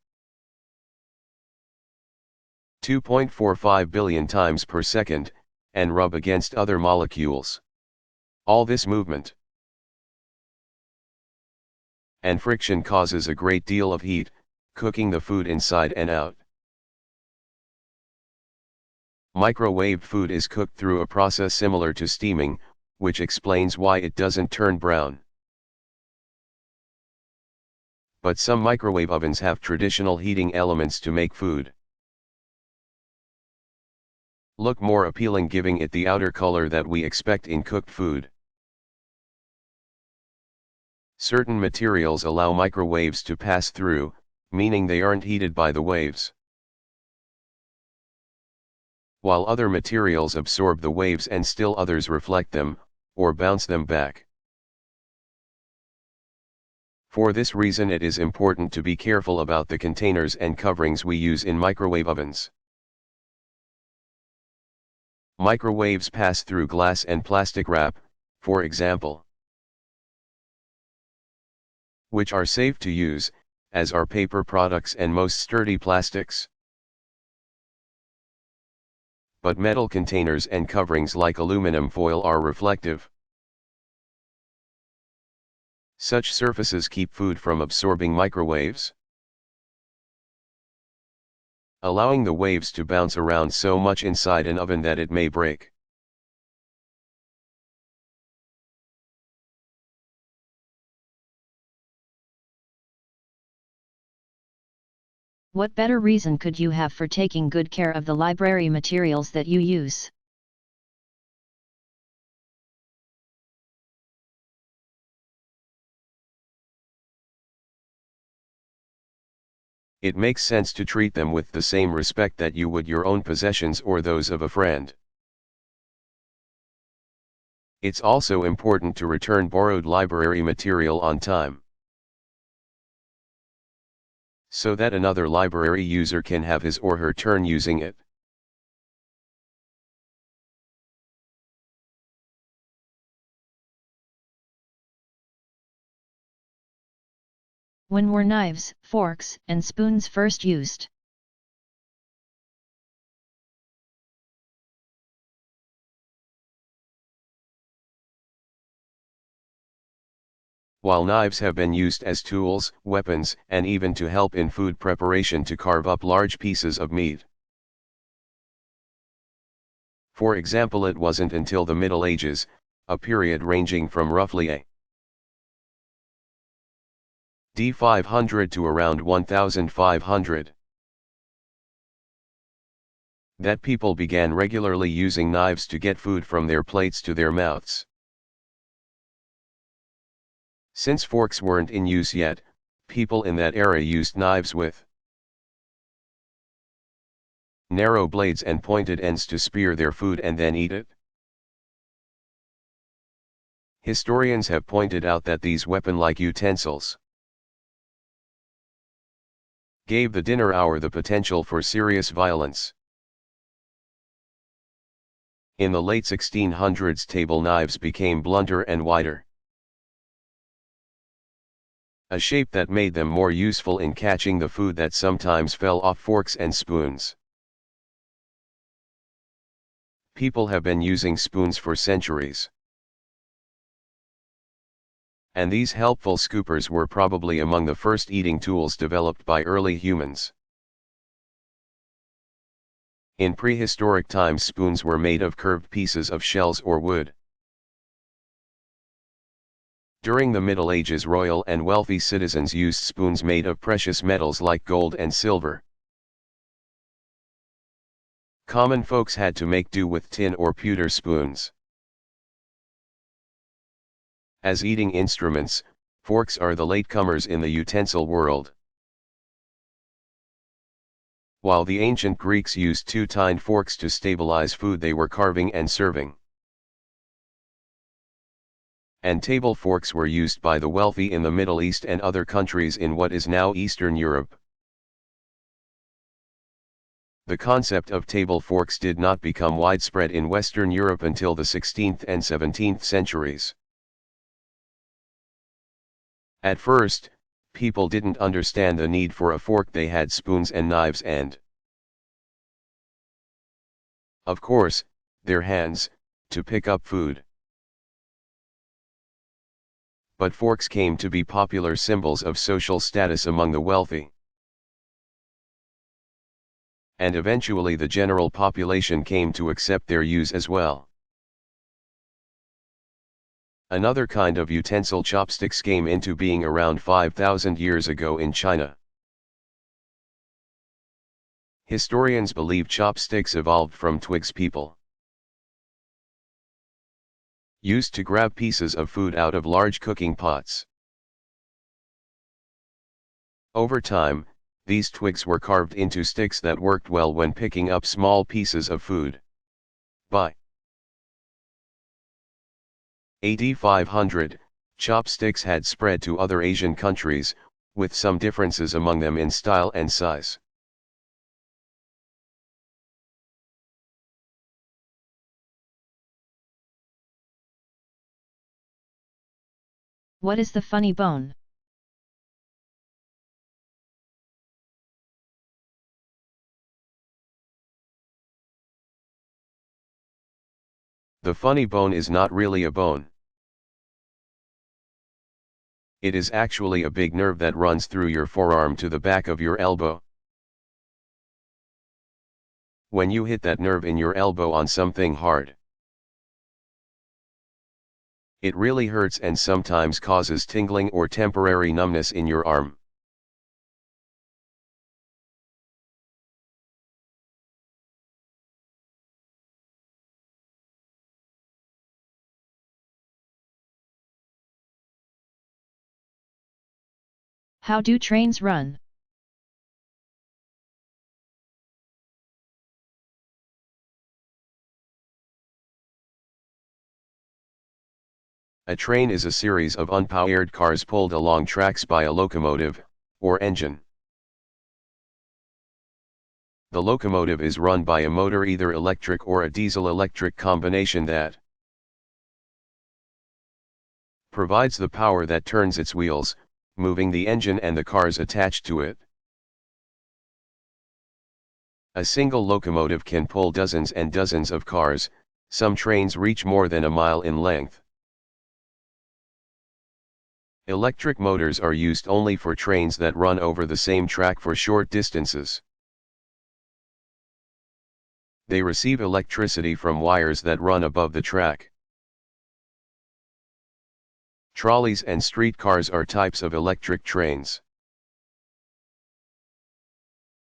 2.45 billion times per second, and rub against other molecules. All this movement and friction causes a great deal of heat, cooking the food inside and out. Microwave food is cooked through a process similar to steaming, which explains why it doesn't turn brown. But some microwave ovens have traditional heating elements to make food look more appealing, giving it the outer color that we expect in cooked food. Certain materials allow microwaves to pass through, meaning they aren't heated by the waves, while other materials absorb the waves and still others reflect them, or bounce them back. For this reason, it is important to be careful about the containers and coverings we use in microwave ovens. Microwaves pass through glass and plastic wrap, for example, which are safe to use, as are paper products and most sturdy plastics. But metal containers and coverings like aluminum foil are reflective. Such surfaces keep food from absorbing microwaves, allowing the waves to bounce around so much inside an oven that it may break. What better reason could you have for taking good care of the library materials that you use? It makes sense to treat them with the same respect that you would your own possessions or those of a friend. It's also important to return borrowed library material on time, so that another library user can have his or her turn using it. When were knives, forks, and spoons first used? While knives have been used as tools, weapons, and even to help in food preparation to carve up large pieces of meat. For example, it wasn't until the Middle Ages, a period ranging from roughly AD 500 to around 1500, that people began regularly using knives to get food from their plates to their mouths. Since forks weren't in use yet, people in that era used knives with narrow blades and pointed ends to spear their food and then eat it. Historians have pointed out that these weapon-like utensils gave the dinner hour the potential for serious violence. In the late 1600s, table knives became blunter and wider, a shape that made them more useful in catching the food that sometimes fell off forks and spoons. People have been using spoons for centuries. And these helpful scoopers were probably among the first eating tools developed by early humans. In prehistoric times, spoons were made of curved pieces of shells or wood. During the Middle Ages, royal and wealthy citizens used spoons made of precious metals like gold and silver. Common folks had to make do with tin or pewter spoons. As eating instruments, forks are the latecomers in the utensil world. While the ancient Greeks used two-tined forks to stabilize food they were carving and serving. And table forks were used by the wealthy in the Middle East and other countries in what is now Eastern Europe. The concept of table forks did not become widespread in Western Europe until the 16th and 17th centuries. At first, people didn't understand the need for a fork. They had spoons and knives and, of course, their hands, to pick up food. But forks came to be popular symbols of social status among the wealthy. And eventually the general population came to accept their use as well. Another kind of utensil, chopsticks, came into being around 5,000 years ago in China. Historians believe chopsticks evolved from twigs people used to grab pieces of food out of large cooking pots. Over time, these twigs were carved into sticks that worked well when picking up small pieces of food. By AD 500, chopsticks had spread to other Asian countries, with some differences among them in style and size. What is the funny bone? The funny bone is not really a bone. It is actually a big nerve that runs through your forearm to the back of your elbow. When you hit that nerve in your elbow on something hard, it really hurts and sometimes causes tingling or temporary numbness in your arm. How do trains run? A train is a series of unpowered cars pulled along tracks by a locomotive, or engine. The locomotive is run by a motor, either electric or a diesel-electric combination, that provides the power that turns its wheels, moving the engine and the cars attached to it. A single locomotive can pull dozens and dozens of cars. Some trains reach more than a mile in length. Electric motors are used only for trains that run over the same track for short distances. They receive electricity from wires that run above the track. Trolleys and streetcars are types of electric trains.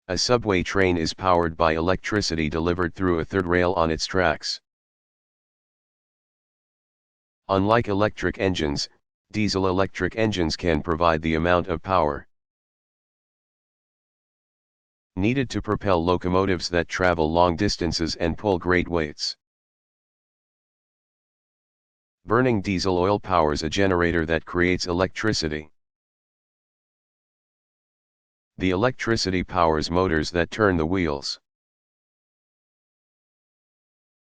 A subway train is powered by electricity delivered through a third rail on its tracks. Unlike electric engines, diesel-electric engines can provide the amount of power needed to propel locomotives that travel long distances and pull great weights. Burning diesel oil powers a generator that creates electricity. The electricity powers motors that turn the wheels.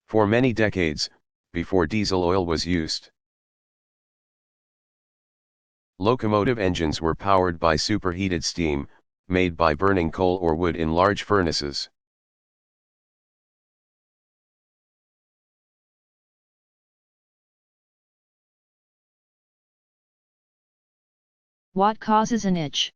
For many decades, before diesel oil was used, locomotive engines were powered by superheated steam, made by burning coal or wood in large furnaces. What causes an itch?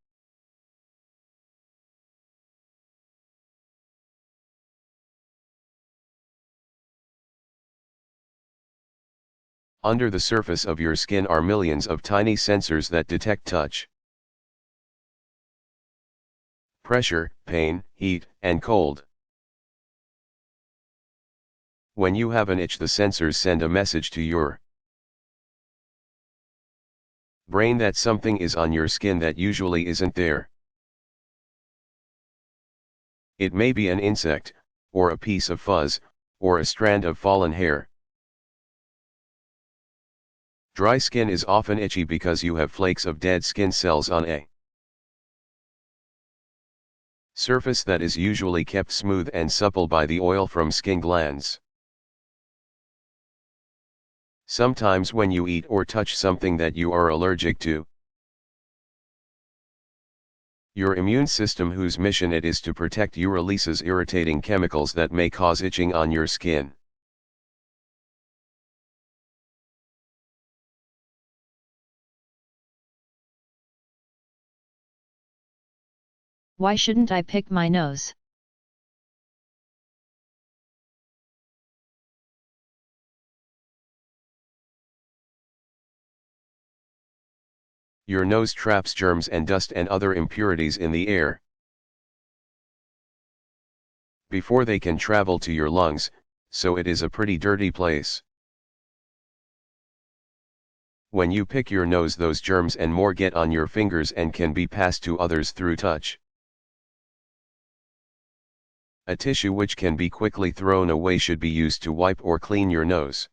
Under the surface of your skin are millions of tiny sensors that detect touch, pressure, pain, heat, and cold. When you have an itch, the sensors send a message to your brain that something is on your skin that usually isn't there. It may be an insect, or a piece of fuzz, or a strand of fallen hair. Dry skin is often itchy because you have flakes of dead skin cells on a surface that is usually kept smooth and supple by the oil from skin glands. Sometimes when you eat or touch something that you are allergic to, your immune system, whose mission it is to protect you, releases irritating chemicals that may cause itching on your skin. Why shouldn't I pick my nose? Your nose traps germs and dust and other impurities in the air before they can travel to your lungs, so it is a pretty dirty place. When you pick your nose, those germs and more get on your fingers and can be passed to others through touch. A tissue which can be quickly thrown away should be used to wipe or clean your nose.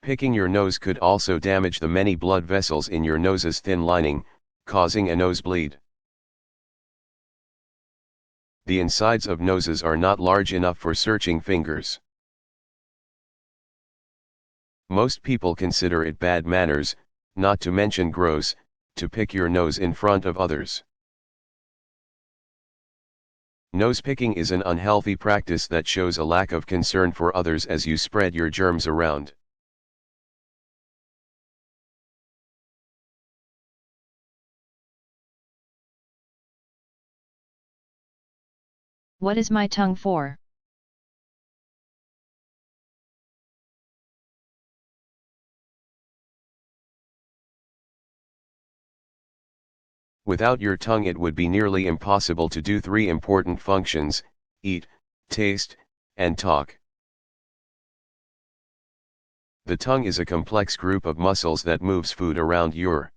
Picking your nose could also damage the many blood vessels in your nose's thin lining, causing a nosebleed. The insides of noses are not large enough for searching fingers. Most people consider it bad manners, not to mention gross, to pick your nose in front of others. Nose picking is an unhealthy practice that shows a lack of concern for others as you spread your germs around. What is my tongue for? Without your tongue, it would be nearly impossible to do three important functions: eat, taste, and talk. The tongue is a complex group of muscles that moves food around your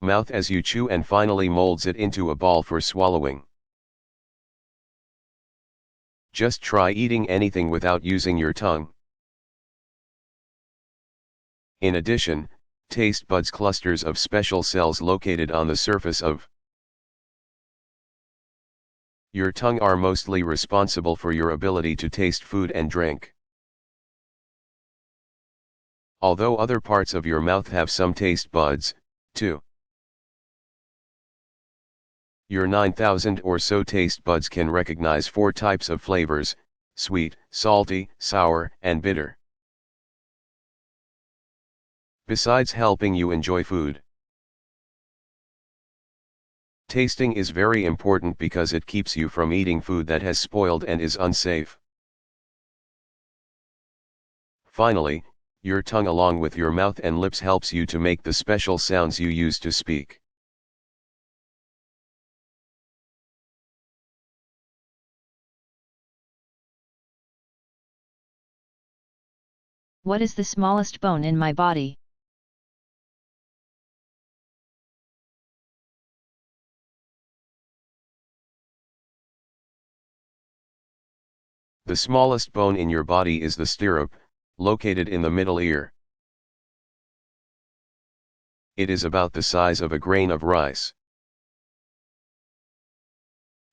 mouth as you chew and finally molds it into a ball for swallowing. Just try eating anything without using your tongue. In addition, taste buds, clusters of special cells located on the surface of your tongue, are mostly responsible for your ability to taste food and drink. Although other parts of your mouth have some taste buds, too. Your 9,000 or so taste buds can recognize 4 types of flavors: sweet, salty, sour, and bitter. Besides helping you enjoy food, tasting is very important because it keeps you from eating food that has spoiled and is unsafe. Finally, your tongue, along with your mouth and lips, helps you to make the special sounds you use to speak. What is the smallest bone in my body? The smallest bone in your body is the stirrup, located in the middle ear. It is about the size of a grain of rice.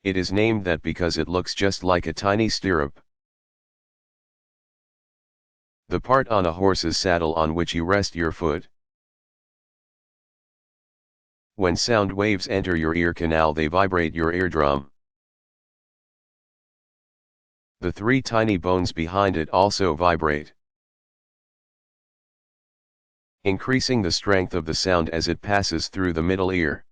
It is named that because it looks just like a tiny stirrup. The part on a horse's saddle on which you rest your foot. When sound waves enter your ear canal, they vibrate your eardrum. The 3 tiny bones behind it also vibrate. increasing the strength of the sound as it passes through the middle ear.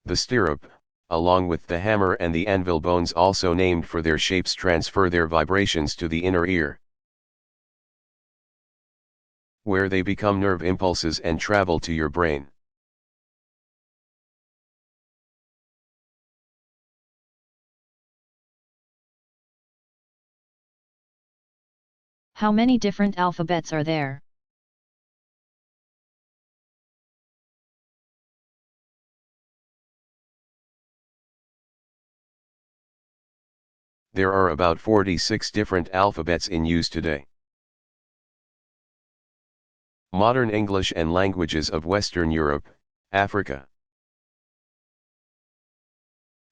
The stirrup, along with the hammer and the anvil bones also named for their shapes, transfer their vibrations to the inner ear, where they become nerve impulses and travel to your brain. How many different alphabets are there? There are about 46 different alphabets in use today. Modern English and languages of Western Europe, Africa,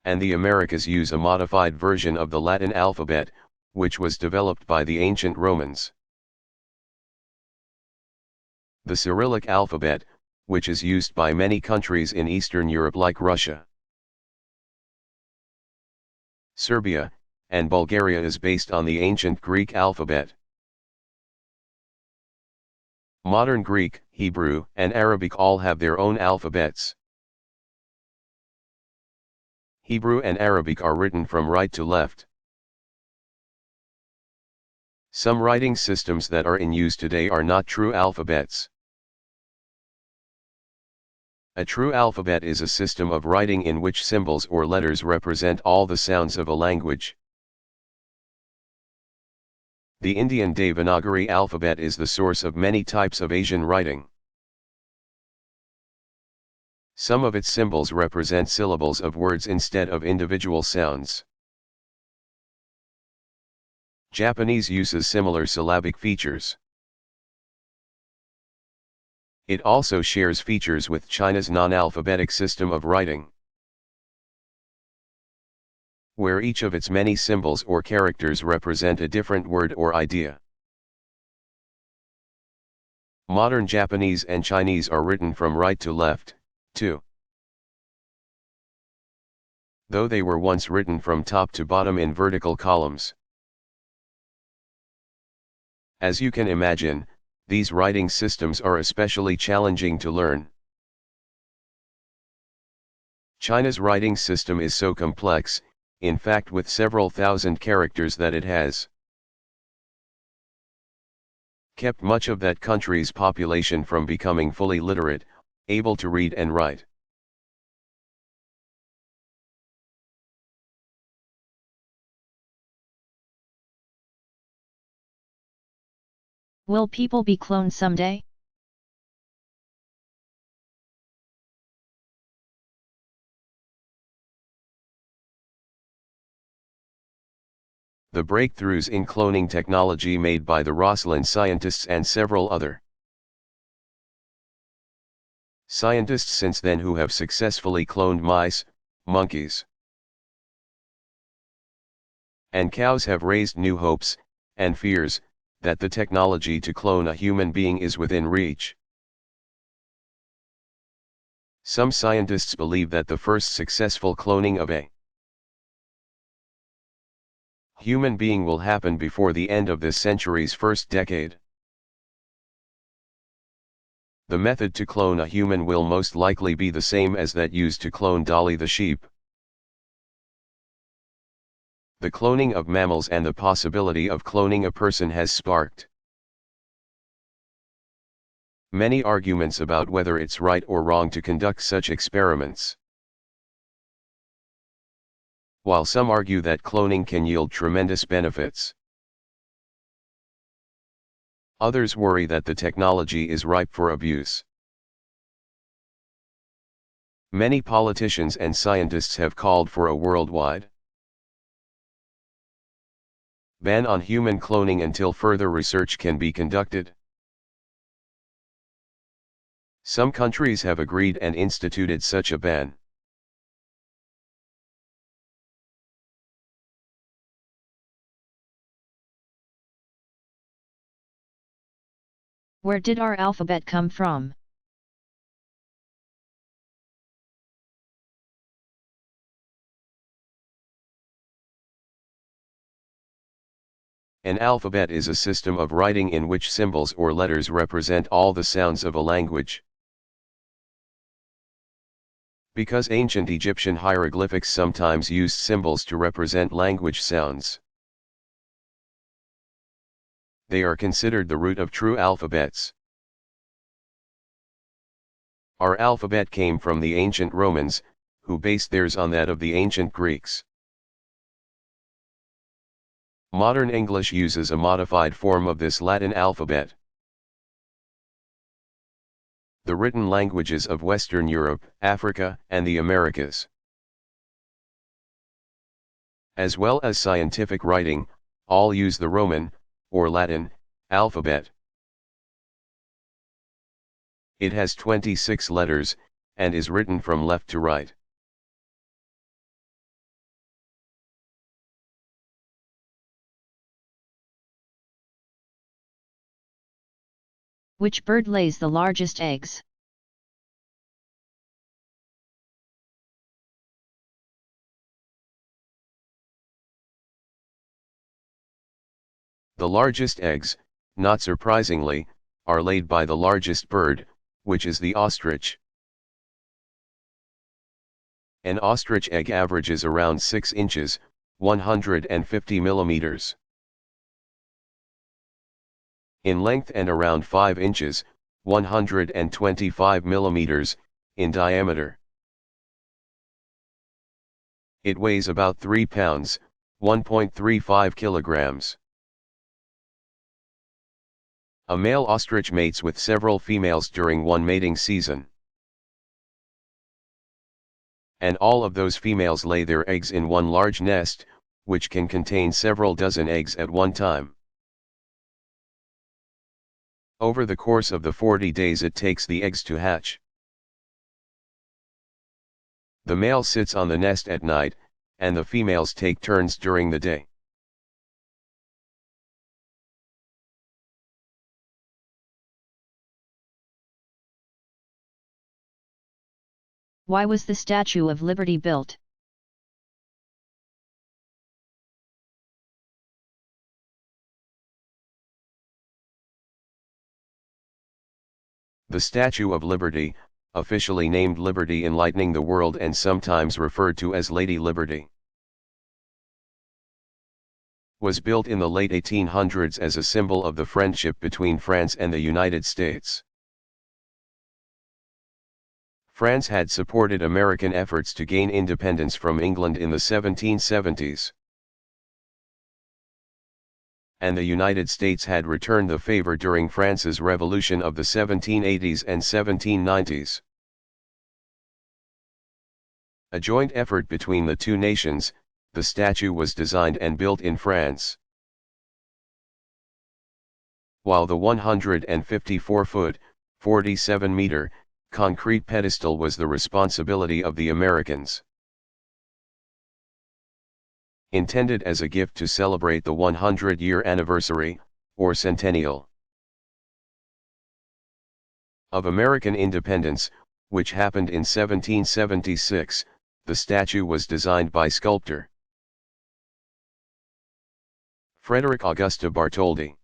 and the Americas use a modified version of the Latin alphabet, which was developed by the ancient Romans. The Cyrillic alphabet, which is used by many countries in Eastern Europe like Russia, Serbia, and Bulgaria, is based on the ancient Greek alphabet. Modern Greek, Hebrew, and Arabic all have their own alphabets. Hebrew and Arabic are written from right to left. Some writing systems that are in use today are not true alphabets. A true alphabet is a system of writing in which symbols or letters represent all the sounds of a language. The Indian Devanagari alphabet is the source of many types of Asian writing. Some of its symbols represent syllables of words instead of individual sounds. Japanese uses similar syllabic features. It also shares features with China's non-alphabetic system of writing, where each of its many symbols or characters represent a different word or idea. Modern Japanese and Chinese are written from right to left, too, though they were once written from top to bottom in vertical columns. As you can imagine, these writing systems are especially challenging to learn. China's writing system is so complex, in fact with several thousand characters, that it has kept much of that country's population from becoming fully literate, able to read and write. Will people be cloned someday? The breakthroughs in cloning technology made by the Rosslyn scientists and several other scientists since then who have successfully cloned mice, monkeys, and cows have raised new hopes, and fears, that the technology to clone a human being is within reach. Some scientists believe that the first successful cloning of a human being will happen before the end of this century's first decade. The method to clone a human will most likely be the same as that used to clone Dolly the sheep. The cloning of mammals and the possibility of cloning a person has sparked many arguments about whether it's right or wrong to conduct such experiments. While some argue that cloning can yield tremendous benefits, others worry that the technology is ripe for abuse. Many politicians and scientists have called for a worldwide ban on human cloning until further research can be conducted. Some countries have agreed and instituted such a ban. Where did our alphabet come from? An alphabet is a system of writing in which symbols or letters represent all the sounds of a language. Because ancient Egyptian hieroglyphics sometimes used symbols to represent language sounds, they are considered the root of true alphabets. Our alphabet came from the ancient Romans, who based theirs on that of the ancient Greeks. Modern English uses a modified form of this Latin alphabet. The written languages of Western Europe, Africa, and the Americas, as well as scientific writing, all use the Roman, or Latin, alphabet. It has 26 letters, and is written from left to right. Which bird lays the largest eggs? The largest eggs, not surprisingly, are laid by the largest bird, which is the ostrich. An ostrich egg averages around 6 inches, 150 millimeters, in length and around 5 inches, 125 millimeters, in diameter. It weighs about 3 pounds, 1.35 kilograms. A male ostrich mates with several females during one mating season, and all of those females lay their eggs in one large nest, which can contain several dozen eggs at one time. Over the course of the 40 days it takes the eggs to hatch. The male sits on the nest at night, and the females take turns during the day. Why was the Statue of Liberty built? The Statue of Liberty, officially named Liberty Enlightening the World and sometimes referred to as Lady Liberty, was built in the late 1800s as a symbol of the friendship between France and the United States. France had supported American efforts to gain independence from England in the 1770s. And the United States had returned the favor during France's Revolution of the 1780s and 1790s. A joint effort between the two nations, the statue was designed and built in France. While the 154-foot, 47-meter, concrete pedestal was the responsibility of the Americans. Intended as a gift to celebrate the 100-year anniversary, or centennial, of American independence, which happened in 1776, the statue was designed by sculptor Frederick Augusta Bartholdi.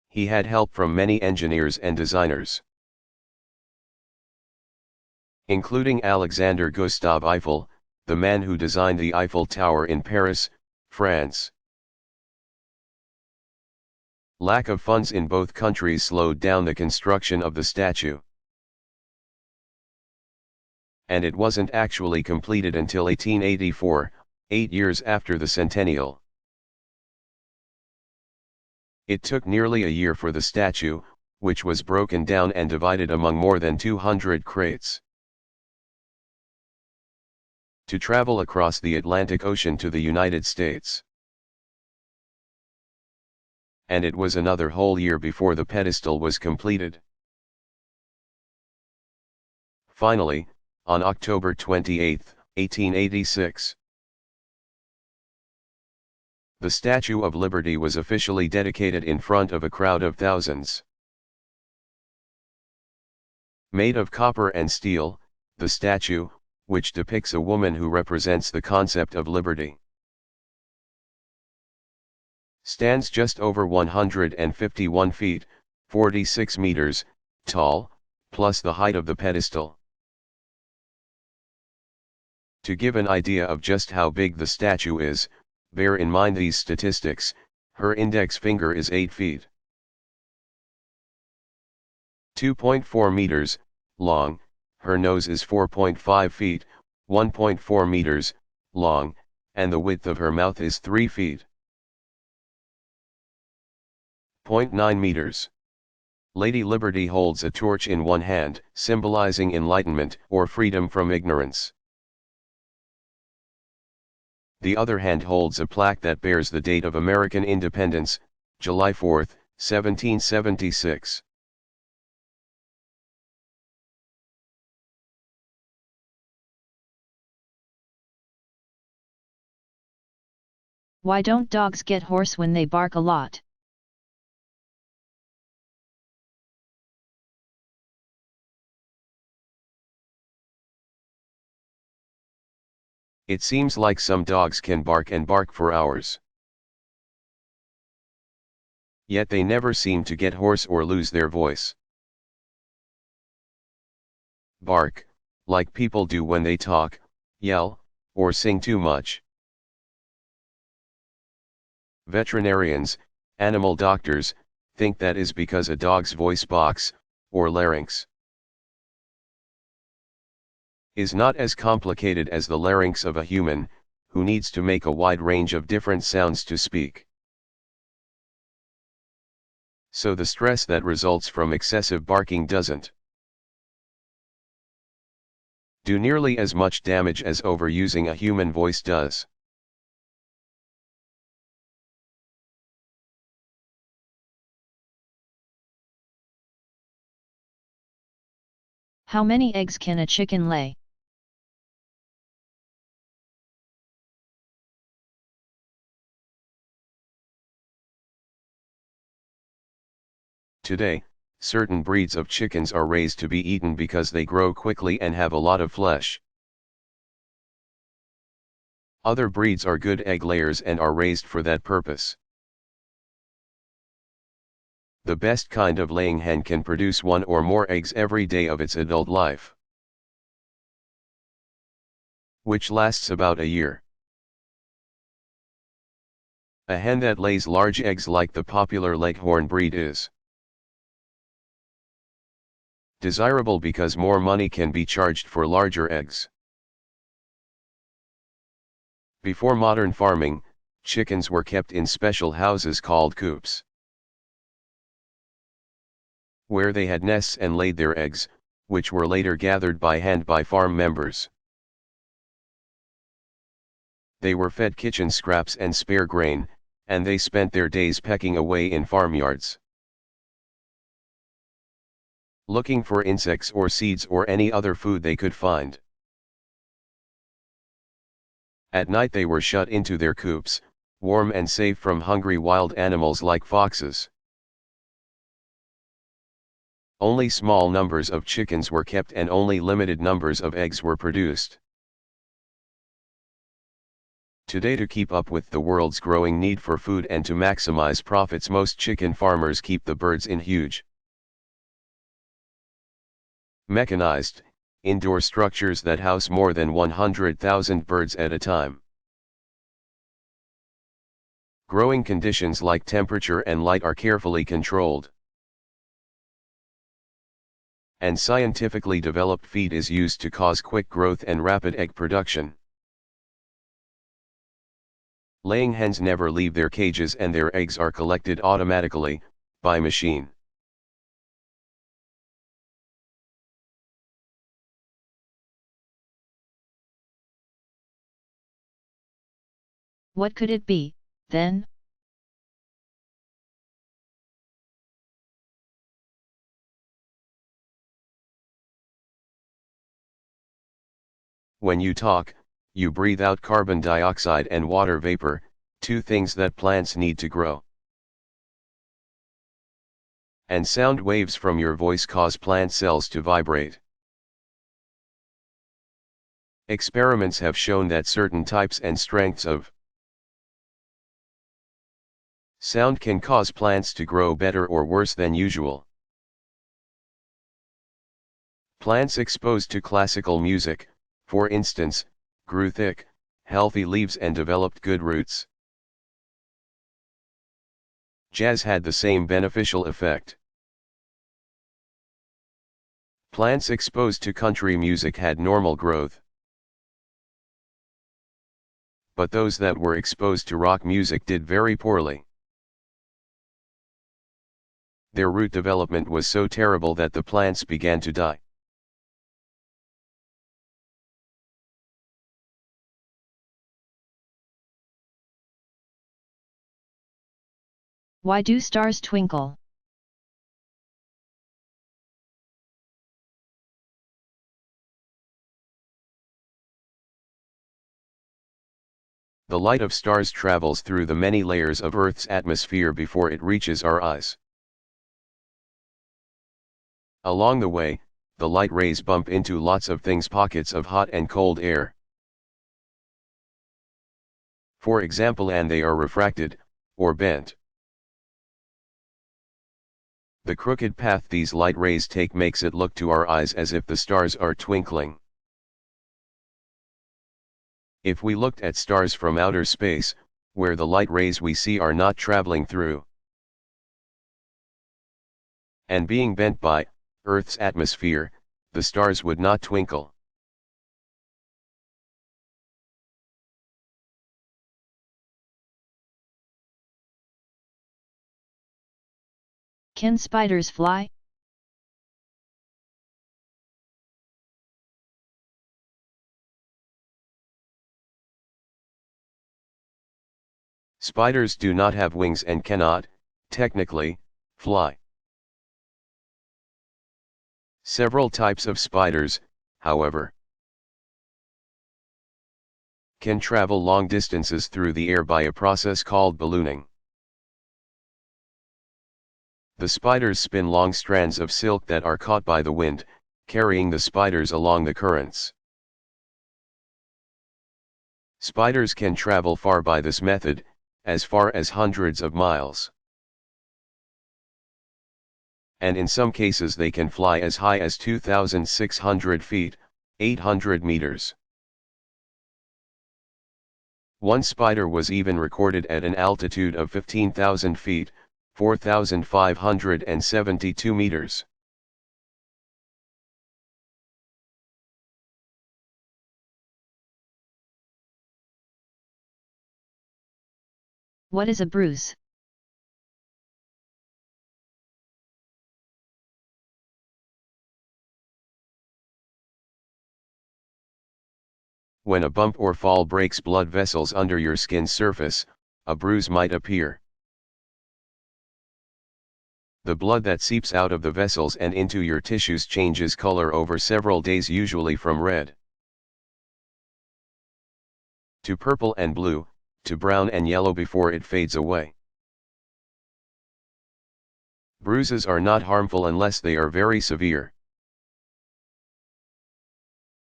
He had help from many engineers and designers, including Alexander Gustave Eiffel, the man who designed the Eiffel Tower in Paris, France. Lack of funds in both countries slowed down the construction of the statue, and it wasn't actually completed until 1884, 8 years after the centennial. It took nearly a year for the statue, which was broken down and divided among more than 200 crates, to travel across the Atlantic Ocean to the United States. And it was another whole year before the pedestal was completed. Finally, on October 28, 1886, the Statue of Liberty was officially dedicated in front of a crowd of thousands. Made of copper and steel, the statue, which depicts a woman who represents the concept of liberty, Stands just over 151 feet, 46 meters, tall, plus the height of the pedestal. To give an idea of just how big the statue is, bear in mind these statistics: her index finger is 8 feet. 2.4 meters, long, her nose is 4.5 feet, 1.4 meters, long, and the width of her mouth is 3 feet. 0.9 meters. Lady Liberty holds a torch in one hand, symbolizing enlightenment or freedom from ignorance. The other hand holds a plaque that bears the date of American independence, July 4, 1776. Why don't dogs get hoarse when they bark a lot? It seems like some dogs can bark and bark for hours. Yet they never seem to get hoarse or lose their voice. Bark, like people do when they talk, yell, or sing too much. Veterinarians, animal doctors, think that is because a dog's voice box, or larynx, is not as complicated as the larynx of a human, who needs to make a wide range of different sounds to speak. So the stress that results from excessive barking doesn't do nearly as much damage as overusing a human voice does. How many eggs can a chicken lay? Today, certain breeds of chickens are raised to be eaten because they grow quickly and have a lot of flesh. Other breeds are good egg layers and are raised for that purpose. The best kind of laying hen can produce one or more eggs every day of its adult life, which lasts about a year. A hen that lays large eggs like the popular Leghorn breed is desirable because more money can be charged for larger eggs. Before modern farming, chickens were kept in special houses called coops, where they had nests and laid their eggs, which were later gathered by hand by farm members. They were fed kitchen scraps and spare grain, and they spent their days pecking away in farmyards, looking for insects or seeds or any other food they could find. At night they were shut into their coops, warm and safe from hungry wild animals like foxes. Only small numbers of chickens were kept and only limited numbers of eggs were produced. Today, to keep up with the world's growing need for food and to maximize profits, most chicken farmers keep the birds in huge, mechanized, indoor structures that house more than 100,000 birds at a time. Growing conditions like temperature and light are carefully controlled, and scientifically developed feed is used to cause quick growth and rapid egg production. Laying hens never leave their cages and their eggs are collected automatically, by machine. What could it be, then? When you talk, you breathe out carbon dioxide and water vapor, two things that plants need to grow. And sound waves from your voice cause plant cells to vibrate. Experiments have shown that certain types and strengths of Sound can cause plants to grow better or worse than usual. Plants exposed to classical music, for instance, grew thick, healthy leaves and developed good roots. Jazz had the same beneficial effect. Plants exposed to country music had normal growth. But those that were exposed to rock music did very poorly. Their root development was so terrible that the plants began to die. Why do stars twinkle? The light of stars travels through the many layers of Earth's atmosphere before it reaches our eyes. Along the way, the light rays bump into lots of things, pockets of hot and cold air. For example, and they are refracted, or bent. The crooked path these light rays take makes it look to our eyes as if the stars are twinkling. If we looked at stars from outer space, where the light rays we see are not traveling through, and being bent by Earth's atmosphere, the stars would not twinkle. Can spiders fly? Spiders do not have wings and cannot, technically, fly. Several types of spiders, however, can travel long distances through the air by a process called ballooning. The spiders spin long strands of silk that are caught by the wind, carrying the spiders along the currents. Spiders can travel far by this method, as far as hundreds of miles. And in some cases they can fly as high as 2,600 feet, 800 meters. One spider was even recorded at an altitude of 15,000 feet, 4,572 meters. What is a bruise? When a bump or fall breaks blood vessels under your skin's surface, a bruise might appear. The blood that seeps out of the vessels and into your tissues changes color over several days, usually from red to purple and blue, to brown and yellow before it fades away. Bruises are not harmful unless they are very severe.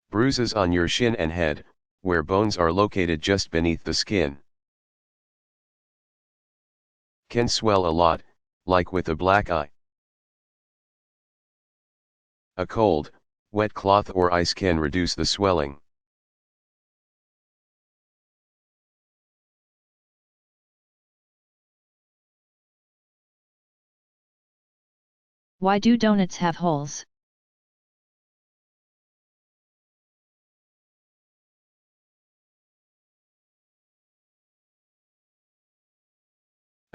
Bruises on your shin and head, where bones are located just beneath the skin, can swell a lot, like with a black eye. A cold, wet cloth or ice can reduce the swelling. Why do donuts have holes?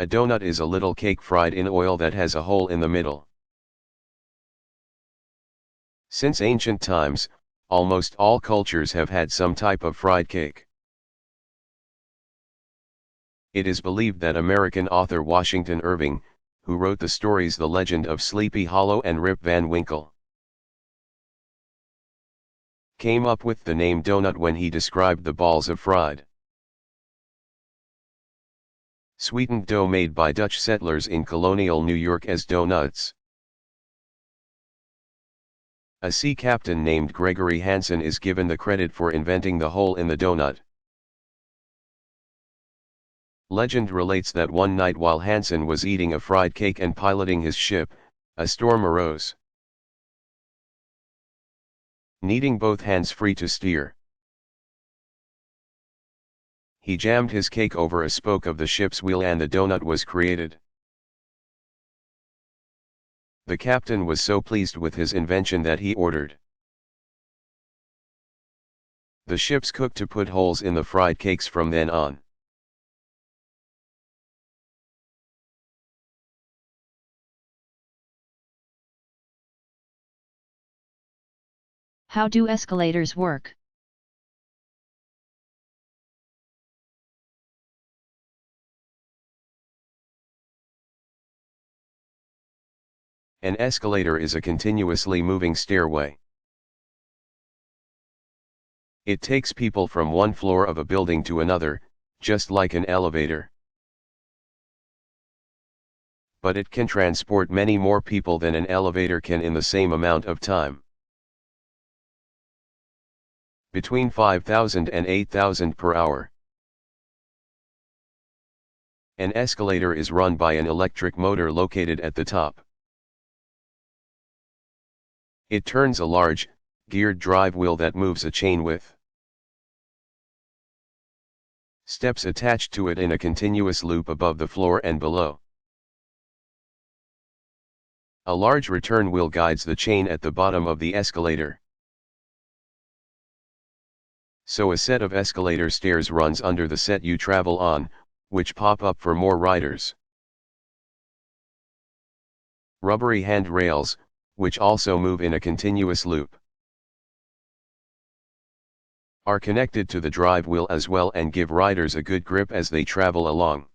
A donut is a little cake fried in oil that has a hole in the middle. Since ancient times, almost all cultures have had some type of fried cake. It is believed that American author Washington Irving, who wrote the stories The Legend of Sleepy Hollow and Rip Van Winkle, came up with the name donut when he described the balls of fried sweetened dough made by Dutch settlers in colonial New York as doughnuts. A sea captain named Gregory Hansen is given the credit for inventing the hole in the donut. Legend relates that one night while Hansen was eating a fried cake and piloting his ship, a storm arose. Needing both hands free to steer, he jammed his cake over a spoke of the ship's wheel and the donut was created. The captain was so pleased with his invention that he ordered the ship's cook to put holes in the fried cakes from then on. How do escalators work? An escalator is a continuously moving stairway. It takes people from one floor of a building to another, just like an elevator. But it can transport many more people than an elevator can in the same amount of time. Between 5,000 and 8,000 per hour. An escalator is run by an electric motor located at the top. It turns a large, geared drive wheel that moves a chain with steps attached to it in a continuous loop above the floor and below. A large return wheel guides the chain at the bottom of the escalator. So a set of escalator stairs runs under the set you travel on, which pop up for more riders. Rubbery handrails, which also move in a continuous loop, are connected to the drive wheel as well and give riders a good grip as they travel along.